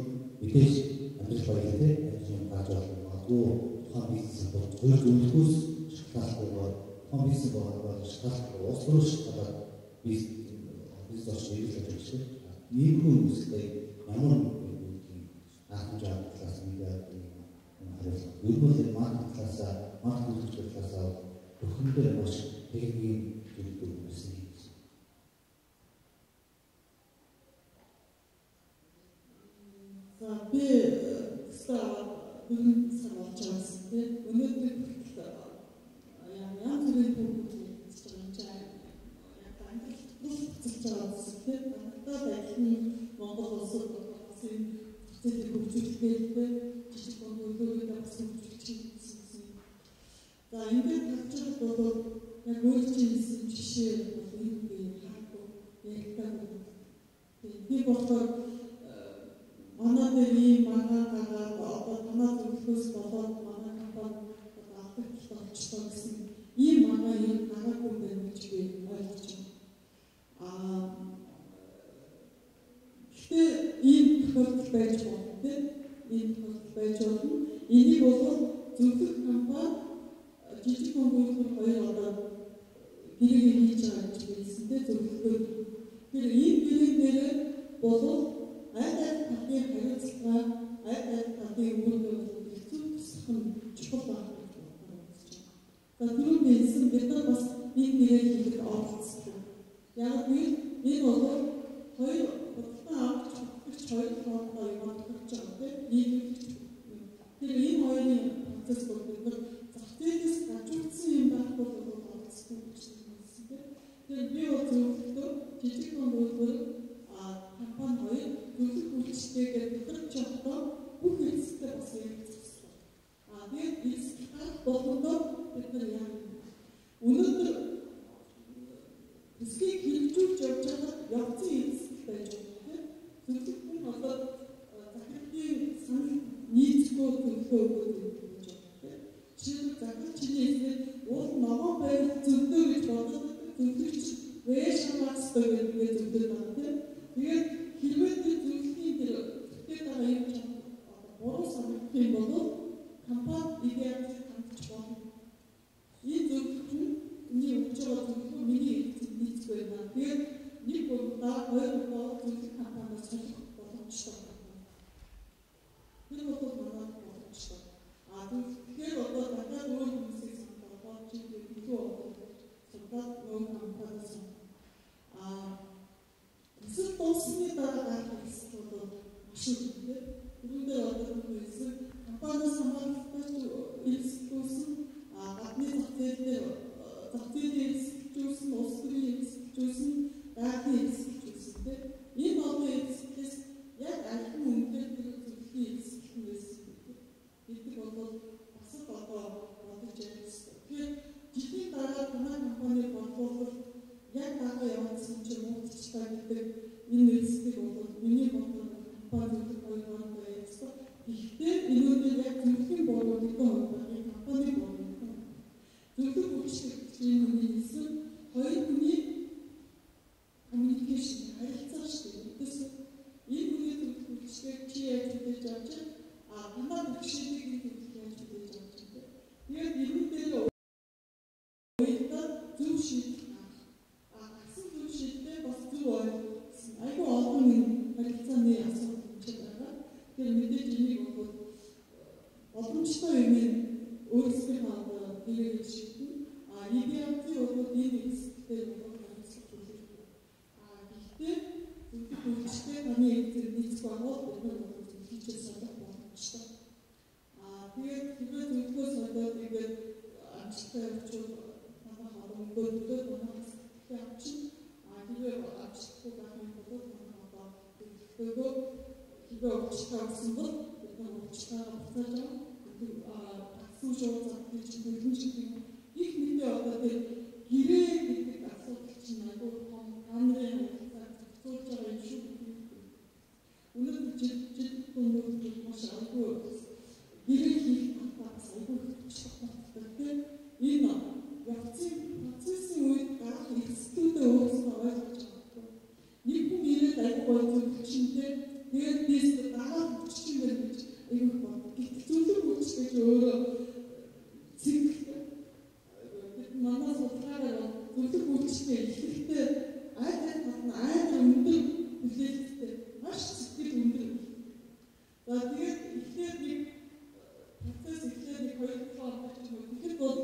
мэдээж амьдрал баялаг тийм gaaj болно. Магадгүй тухайн бизнес бол зөв зөвлөхөөс шалтгаалгүйгээр тухайн бизнес бол шалтгаалгүй уус руу шалтгаалаад бизнес орчин ирэх гэж байна. Ийм хүн үстэй ямар харамж авахлаас мэдээд хариулт. Ер нь бол маркетинг талаас бүхэндээ маш техникийн зүйлүүд үүснэ. За би бүгд сануулж байгаа тийм өнөөдөр янз бүрийн хүмүүс хийж байгаа яг амьдрал бүсэлж байгаа тийм надад дахин Монгол улсад болсон зүйлийг хөгжүүлэхдээ жижиг хүмүүстээ бас хөгжүүлж за ингээд тавчаад бол яг өөрчлөлтийн жишээ бол энэ хаагүй ярьдаг. Би болохоор манай дээр манай гараад одоо танаа зөвлөхөөс болоод манай компани авдаг болчихсон гэсэн ийм манай юм гараагүй байна гэж би ойлгож байна. Гэхдээ ийм тохиолдол байж болно тийм ийм тохиолдол байж болно. Энийг бол зөвлөх компани жижиг хүмүүст хоёр одоо гэрээ хийж байгаа гэж хэлсэнтэй зөвлөхөөр тэр ийм гэрээ бол айдад таны хариуцлага айдад таны өгөөдөө хэцүү тусах нь чухал байна гэж бодож байна. За түрүүн хэлсэн бид нар бас ийм гэрээ хийхэд оролцсон. Яг энэ бол хоёр бодлоо авч хоёр хоорондоо юм болж байгаа тийм тэр энэ хоёрын процесс бол бид нар захиалгаас гажуудсан юм байхгүй бол оролцсон гэж хэлсэн. Тэр би бол зөвхөн жижиг хүмүүстээр компани хоёр зөвлөх үйлчлэгээ гэдэг чадвар бүх хэсэгтэй бас ярилцсан. Тэгээд эцэг болгондоо бид нар яа өнөөдөр эсгийг хэрэгжүүлж явж байгаа явцын эцэг байж байгаа. Зөвлөх хүн одоо захиалгын санал нийцгүй төлөвлөгөө өгөх гэж байна. Жишээлбэл захиалч чиний эсрэг уул ногоон байр зөвлөө гэж бодоод зөвлөгч вэш хамаастай гэдэг зөвлөд байна тийм. Тэгээд хэрвээ зөвлөхийн тэр байгаа юм чинь буруу санагдах юм бол компани идеал хандж болно. Энэ зөвлөх нь миний өгч байгаа зөвлөгөө миний нийцгүй байна. Тэгээд нэг удаа хоёр удаа зөвлөх компаниас солих боломжтой байна. Тэр бол манай боломжтой. Тэгэхээр одоо дахиад өөр хүмүүсийг сануулаад чи илүү судлаад өөр компаниас эсвэл тусны дараа гэсэн бол маш их тийм. Үүнээр одоо хүмүүсийн компаниас хамааралтай элсэлжүүлсэн гадны зах зээлийн элсэлжүүлсэн улс төрийн элсэлжүүлсэн даатын элсэлжүүлсэн тийм. Энэ олон элсэлээс яг аль Гэхдээ энүүгээр яг зөвхөн боолуудын компани боолууд. Зөвхөн үйлчлэгчийн хүний эсвэл хоёр хүний communication харилцаа шүү дээ. त्यसээс энэ хүний үйлчлэг чи яаж хийж авч танаа бишүүдийг хэлэх яаж хийж авч байгаа. Тэгээд энэ дээр уяатаа зөв шийдэл агсан зөв шийдэл бас зөв ойлгосон. Айгүй олон харилцааны асуудал хийж байгаа. Тэгэхээр мэдээж энийг бол боломжтой юм өөрсдийнхөө хэлээр шийдэн. EBRT бол энэ хэсэгтээ бол хариуцлага төлөвлөв. Гэхдээ зөвхөн үйлчлэг таны эзэн нийцэх байгуул бид нар хийчихсэн санаа боломжтой. Тэгээд хэвээр зөвхөн содод ингээд амжилттай явуул манай хаврангууд манаас явчих. Хэвээр амжилттай байх юм бол манай одоо төлөвлөгөө хэвээр уучтай болсон бол бид нар уучтайгаа буцааж авсан шууд хийж хөлбөмбөг их мэдээ одоо тэр гэрээ гэдэг асуудал чинь айгүй том камерын зохицуулж байгаа юм шиг. Өнөөдөр жил хүмүүс маш айгүй гэрээ хийх батаас айгүй чухал. Энэ явцын процессын үед гарах эрсдэлүүдээ өөрсдөө ойлгож байгаа. Нэг хүн гэрээд айгүй зөвчөнтэй тэгээд бис дараа хүчин байна гэж айгүй байна. Гэтэл зөвлөг үйлчлэж өөрөө манай судалгаараа зөвлөг үйлчлээ ихтэй айдад татна айдар өндөр хүлээлттэй маш сэтгэл өндөр. За тэгээд ихтэй нэг процесс ихтэй нэг 2-7 хоног ч юм уу тэгэхэд бол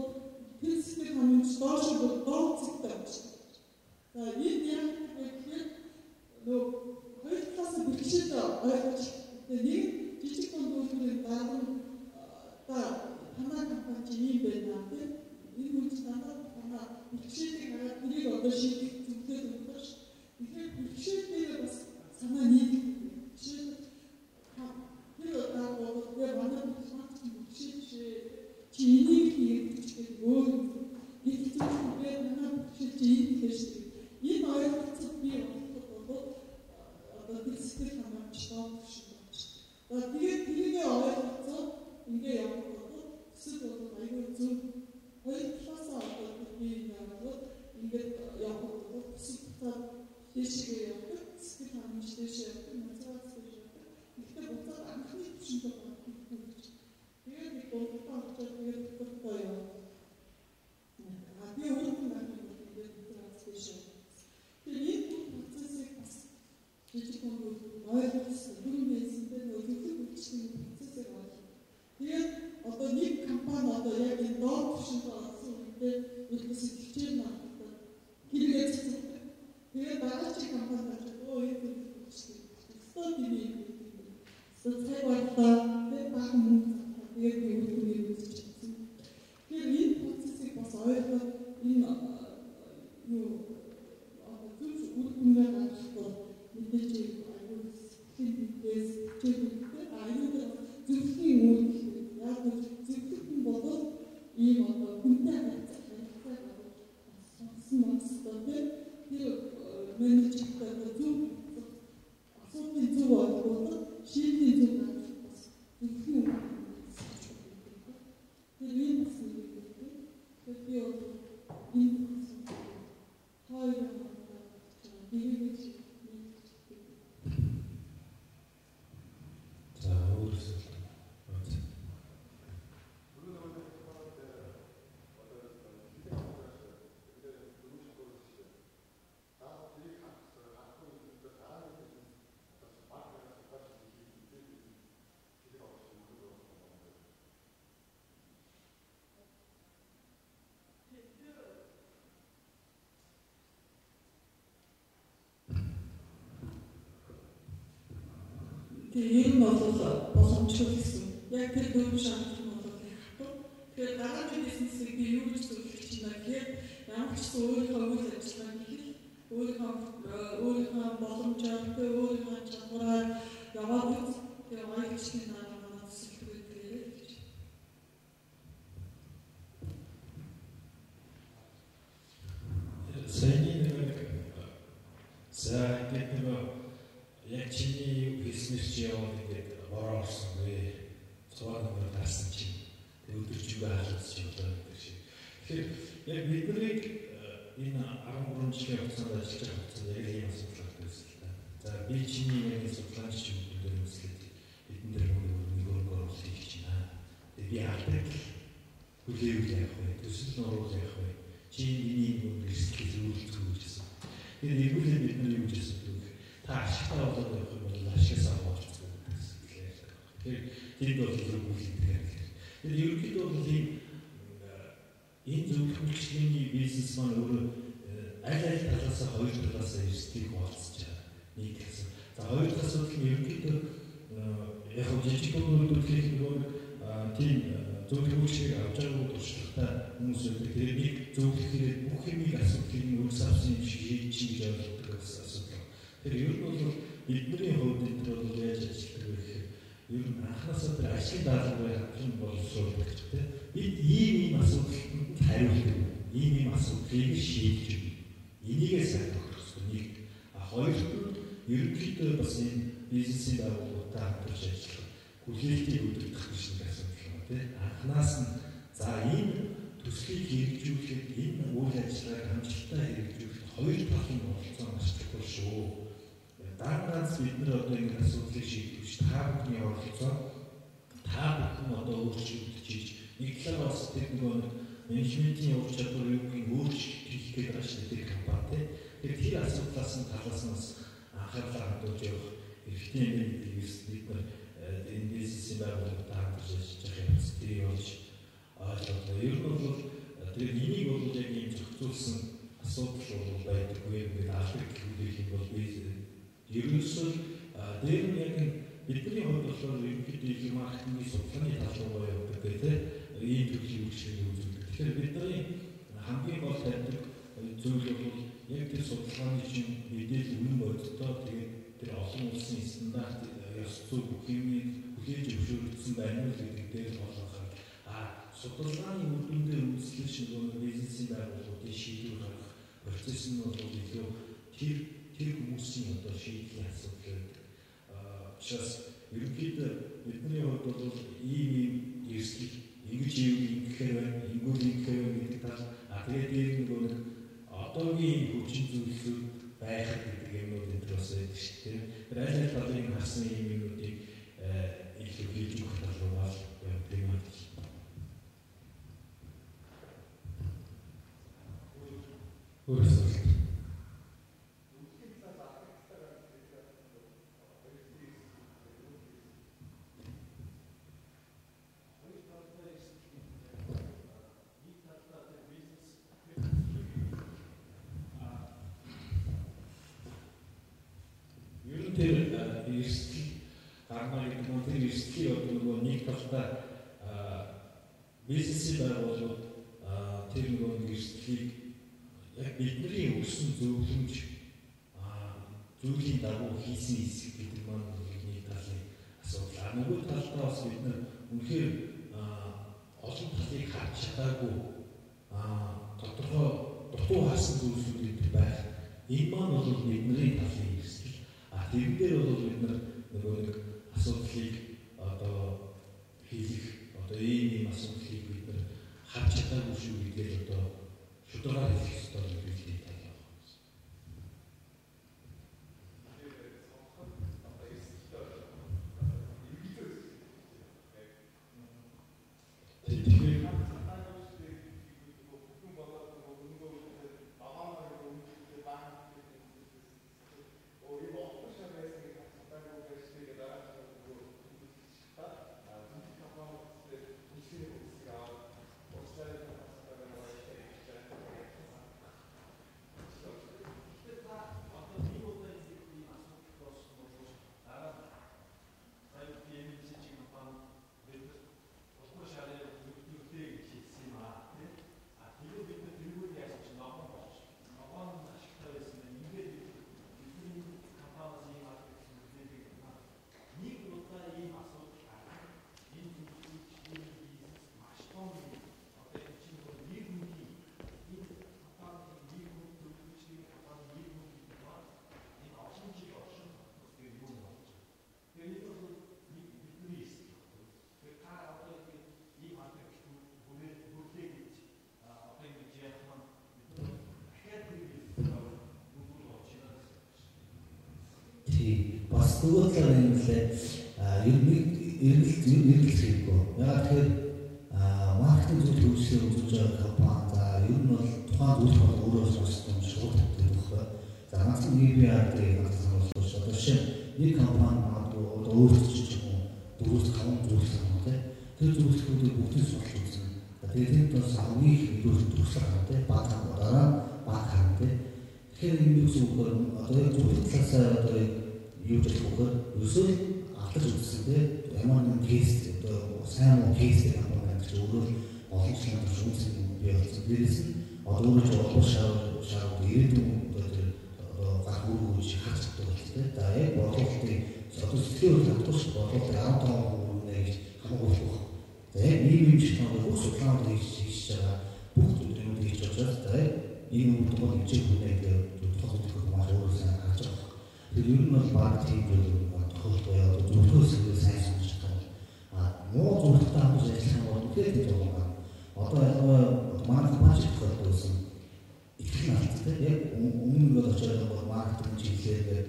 тэр сэтгэл ханамж доош дооцтой байна. За энэ яг тэгэхээр нөө 2-7-аас бэрхшээл ойлгож нэг жижиг дундуур дараа танаа компани юм байна тийм. Энэ үйл танаа бэрхшээлийг хараад тэрийг одоо шийдэх зүгтээ өгдөг. Тэгэхээр бэрхшээлээр бас санаа нийлэх. Жишээ нь тэр одоо яг манай бэрхшээл чи энийг хийх өөр их зүйлээр манай бэрхшээл чи энийг хийж энэ ойлголцод би бодлоо одоо тэр сэтгэл ханамжтай шүү. Тэгээд тэрийг ойлгоцоод ингээ явах бол эсвэл бол аюул зөв хоёр талаас одоо би нэг ингээд явах бол эсвэл дэшгээ явах сэтгэл ханамж дэшээ явах мотивац дэшээ явах ихтэй буцаад анхны түвшинд байгаа гэж. Тэгээд би болтоо очоод тэгээд болтоо явах. Би өөртөө ингээд мотивац дэшээ. Тэгээд энэ процессыг бас жижиг хүмүүс ойлгосон. Түрүүн хэлсэнтэй зөвхөн хүчний процессыг ойлгох. Тэгээд одоо нэг компани одоо яг энэ доод түвшинд орсон үедээ үйлдвэрлэж хичээл наадтай. Хэрэгээ цэцэлдэг. Тэгээд дараагийн компанид энэ хүчтэй. Стод юм. Соцхай болтоо тэгээд баахан мөнгө тэгээд би үйлдвэрлэж үзчихсэн. Тэгээд энэ процессыг бас ойлгох энэ юу одоо зөв үр дүнгээ гаргах мэдээж аюул сэтгэлээс чөлөөтэй аюул зөвхөн үйлдэл яг зөвхөн болоод ийм одоо хүнтэй харилцаа сонсон монстой тэр менежертэй зөв асуудлын зөв ойлгуулах шийдлийн зөв гаргах бас зөвхөн тэр ийм бас нэг юм. Тэгэхээр би энэ хоёр дэрэгч тэр юм бол боломжтой гэсэн. Яг тэр дөрвөн шаардлага нь бол яахгүй. Тэгэхээр дараагийн бизнесийг би юу гэж зөвлөх чинь гэхээр ямар ч өөрийнхөө үйл ажиллагааг хийх, өөрийнхөө боломжоор, өөрийнхөө чадвараар яваад үз. Тэр ойлгочны дараа манай төсөлтөд тэрээр гэж. За яг чиний бизнес яваад ингээд бороо орсон вэ? яг бидний энэ 13 жилийн хугацаанд ажиллаж байгаа хугацаанд яг ийм асуудал байсан л да. За би чиний яг судалгааны чиглэлээр үзлээд бидний нэг оруулах хийж байна. Тэгээ би албад хүлээвэл яах вэ? Төсөл нь оруулах яах вэ? Чи миний нэг эрсдэл зөвлөж гэсэн. Тэгээд эргүүлээ бид нар юу гэсэн бэ? Та ашигтай болоод явах юм бол ашигаас авах гэсэн. Тэгэхээр тэнд бол зөвлөмжтэй. Тэгээд ерөнхийдөө бол энэ зөвлөмжийн бизнес маань өөрөө аль талаас хоёр талаас эрсдлийг хуваалцж байгаа. Нэг гэсэн. За хоёр талаас нь ерөнхийдөө яг жижиг хүмүүстүүдийн нөгөө тийм зөвлөмжийг авч байгаагүй туршлагатай хүмүүс үүдэг. Тэгээд нэг зөвлөхөөр бүх юмыг асуудлыг үгс авсан шиг хийж ойлгодог асуудал. Тэр ер нь бол бидний хувьд энэ бол яаж ажилладаг вэ гэхээр ер нь анхнаасаа тэр ажлын даалгаврыг ханган боловсруулдаг гэдэг. Бид ийм асуудалд хариулдаг. Ийм асуудлыг шийдэж өгнө. Энийгээ сайн тохирох хэрэгтэй. Нэг хоёрт нь ерөнхийдөө бас энэ бизнесийн байгууллагуудтай хамтарч ажиллах хүлээлтийг өгөх гэж нэг асуудал байна тийм. Анхнаас нь за энэ төслийг хэрэгжүүлэхэд энэ үйл ажиллагааг хамтдаа хэрэгжүүлэхэд хоёр талын оролцоо маш чухал шүү. Ганц бид нар одоо энэ асуудлыг шийдвэрч та бүхний оролцоо та бүхэн одоо өөрчлөлт хийж нэг талаар бас тэр нөгөө менежментийн ур чадвар юу гэх өөрчлөлт хийх гэдэг маш их компани. Тэгэхээр тэр асуудлаас нь талаас нь бас анхаарлаа хандуулж явах эрхтэй юм бид нар энэ бизнесийн байгууллагатай хамтарч ажиллаж байгаа юм. Тэр явж ойлгоо. Ер нь бол тэр энийг бол яг ийм зохицуулсан асуудал бол байдаггүй гэдэг албад хэлэх юм бол би ерөнхийдөө дээр нь яг бидний хувьд болохоор ерөнхийдөө их маркетингийн судалгааны тал руу явдаг гэдэг ийм төрлийн үйлчлэгийг үзүүлдэг. Тэгэхээр бидний хамгийн гол тавьдаг зүйл бол яг тэр судалгааны чинь мэдээлэл үнэн бодтой тэгээд тэр олон улсын стандарт ёс зүй бүх юмыг хүлээж зөвшөөрсөн байна уу гэдэг дээр болгох. Судалгааны үр дүндээ үндэслэж нөгөө бизнесийн байгууллагуудын шийдвэр гаргах процесс нь бол илүү тэр хүмүүсийн одоо шийдлийн асуудал байдаг. Учраас ерөнхийдөө бидний хувьд бол ийм эрсдэл ингэж ингэхээр байна, ингэхээр байна гэдэг тал тэгээд дээр нөгөө одоогийн хүчин зүйлсүүд байх гэдэг юмнууд энэ бас байдаг шүү дээ. Тэр аль талын харсан юм юмнуудыг илүү хийж өгөх тал руу явдаг юм байна. Өөрөөр бизнесийн байгууллагууд тэр нөгөө эрсдлийг яг бидний өгсөн зөвлөмж зүйлийн дагуу хийсэн хэсэг гэдэг маань нэг талын асуудал. Нөгөө талдаа бас бид нар үнэхээр олон талыг харж чадаагүй тодорхой дутуу харсан зүйлсүүд байх. Энэ маань бол бидний талын эрсдэл. Тэр дээр бол бид нар нөгөө нэг асуудлыг одоо хийх одоо ийм асуудлыг бид нар харж чадаагүй шүү гэдгээр одоо шударгаар хэлэх ёстой гэж би тайлбарлав. эргэлзэх хэрэггүй. Яагаад тэгэхээр маркетинг зүйл хөгжлөө үзүүлж байгаа компани за ер нь бол тухайн зүйл бол өөрөө сонссон шууд тавьдаг байхгүй. За ганцхан EBR-ийг хангалттай одоо жишээ нэг компани магадгүй өөрсдөө ч юм уу дөрөвт таван зүйлс юм тий. Тэр зүйлсүүдийг бүгдийг судлах үзэн. Тэгээд энэ бас хамгийн их дөрөвт төгсөх тий баг дараа баг хаан тий. Тэгэхээр энэ юу гэсэн үг вэ? Одоо яг зөвхөн талаасаа одоо юу гэж хэлэхээр ерөөсөө алдаж үзсэн тий. Ямар нэгэн кейс одоо сайн уу кейс гэх юм байна гэж өөрөө олон шинэ шүүмсэн бий болсон. Дээрээс нь одоо өөрөө олбор шаард ирээдүйн одоо гарах үр гэж харж байгаа тийм. За яг бодлогын одоо сэтгэл хөдлөлтөс бодлогын 15% нэ гэж хамаагүй болох. За яг ийм шиг нэг бүх судалгаанд хийж байгаа бүх зүйлүүд хийж байгаа. За ийм үгдгол хэмжээг хүнээ тодорхойлох маш өөрөө сайн харж байгаа. Тэр ер нь бол баг тийм зүйл тохиолдол яа одоо зөвхөн сайн сонсож байгаа. Муу зүйлтэй хамж ажиллах юм бол үнэхээр тийм байна. Одоо манай компани тохиолдсон их наадтай яг өмнө нь очоод бол маркетинг чиглэлээр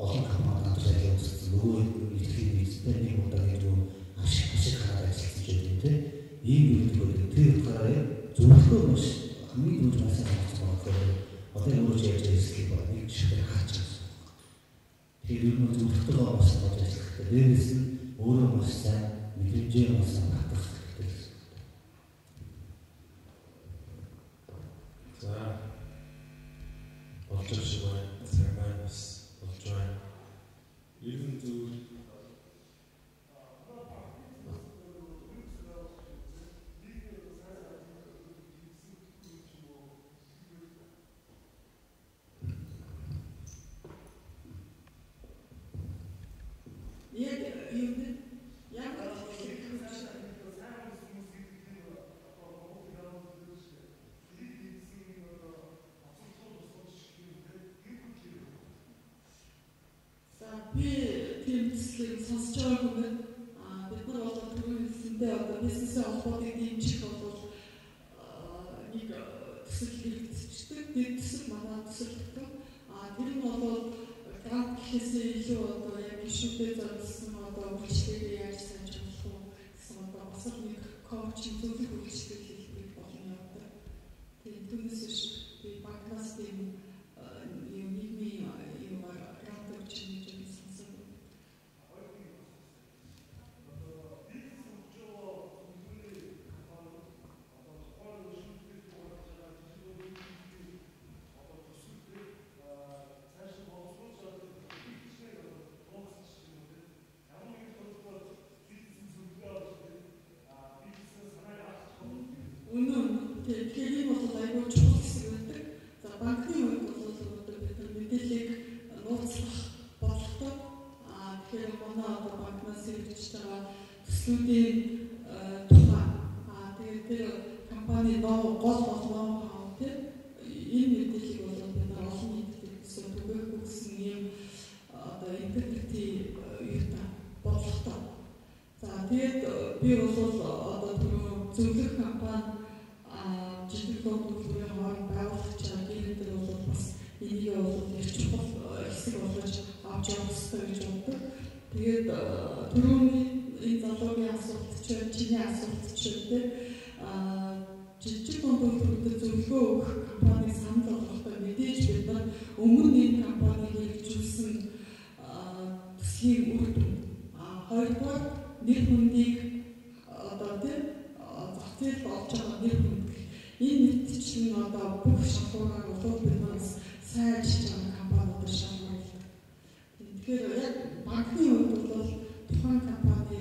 олон компани хамтарч ажилласан нөгөө итгэлийн нэгтэй нэг удаа юу ашиг хараад ажилласан ч гэдэг тийм ийм үйлдэл тэр утгаараа зөвхөн маш хамгийн түрүүнд байсан болохоор одоо өөрөө яаж ажиллах вэ нэг шиг хаач байгаа. Тэгэхээр ер нь зөвхөн бас ажиллах. Дээрээс нь өөрөө маш сайн мэдрэмжээ бас татах хэрэгтэй. За болж байгаа бас болж байна. Ер нь зөв сонсож байгаа хүн бид нар бол түрүүний хэлсэндээ одоо бизнесийн холбоотой дэмжих бол нэг төсөл хэрэгждэг. Тэр төсөл манай төсөл гэдэг. Тэр нь бол грант гэхээсээ илүү одоо яг гишүүдэд зориулсан одоо үйлчлэгээ яаж санаж болох уу гэсэн одоо бас нэг коучинг зөвлөх үйлчлэг хийх болно явдаг. Тэгээд түүнээс биш би багнаас тийм нийгмийн грант өгч тэгэхээр бол айгүй чухал хэсэг байдаг. За банкны хувьд бол одоо бид мэдээллийг нууцлах бодлоготой. Тэгэхээр манай одоо банкнаас ирж байгаа төслүүдийн тухай. Тэгээд тэр компани гол болгоо тийм энэ мэдээллийг бол бид нар олон нийтэд түгээх гэсэн юм одоо интернетийн юутай бодлоготой. За тэгээд би бол одоо зөвлөх компани жижиг төвлөрийн хооронд байгуулах чиглэлээр бол бас энийг бол их чухал хэсэг болгож авч явах хэрэгтэй гэж боддог. Тэгээд түрүүний энэ залуугийн асуулт ч чиний асуулт ч гэдэг жижиг төвлөрүүдэд зөвлөгөө өгөх компаниг санал болгохдоо мэдээж бид нар өмнө энэ компаниг хэрэгжүүлсэн төслийн үр дүн хоёрдугаар нэр хүндийг одоо тийм зах зээлд олж байгаа нэр хүнд энэ мэдчил нь одоо бүх шалгуугаар бол бид нас сайн ажиллаж байгаа компаниуд шалгуулдаг. Тэгэхээр яг банкны хувьд бол тухайн компани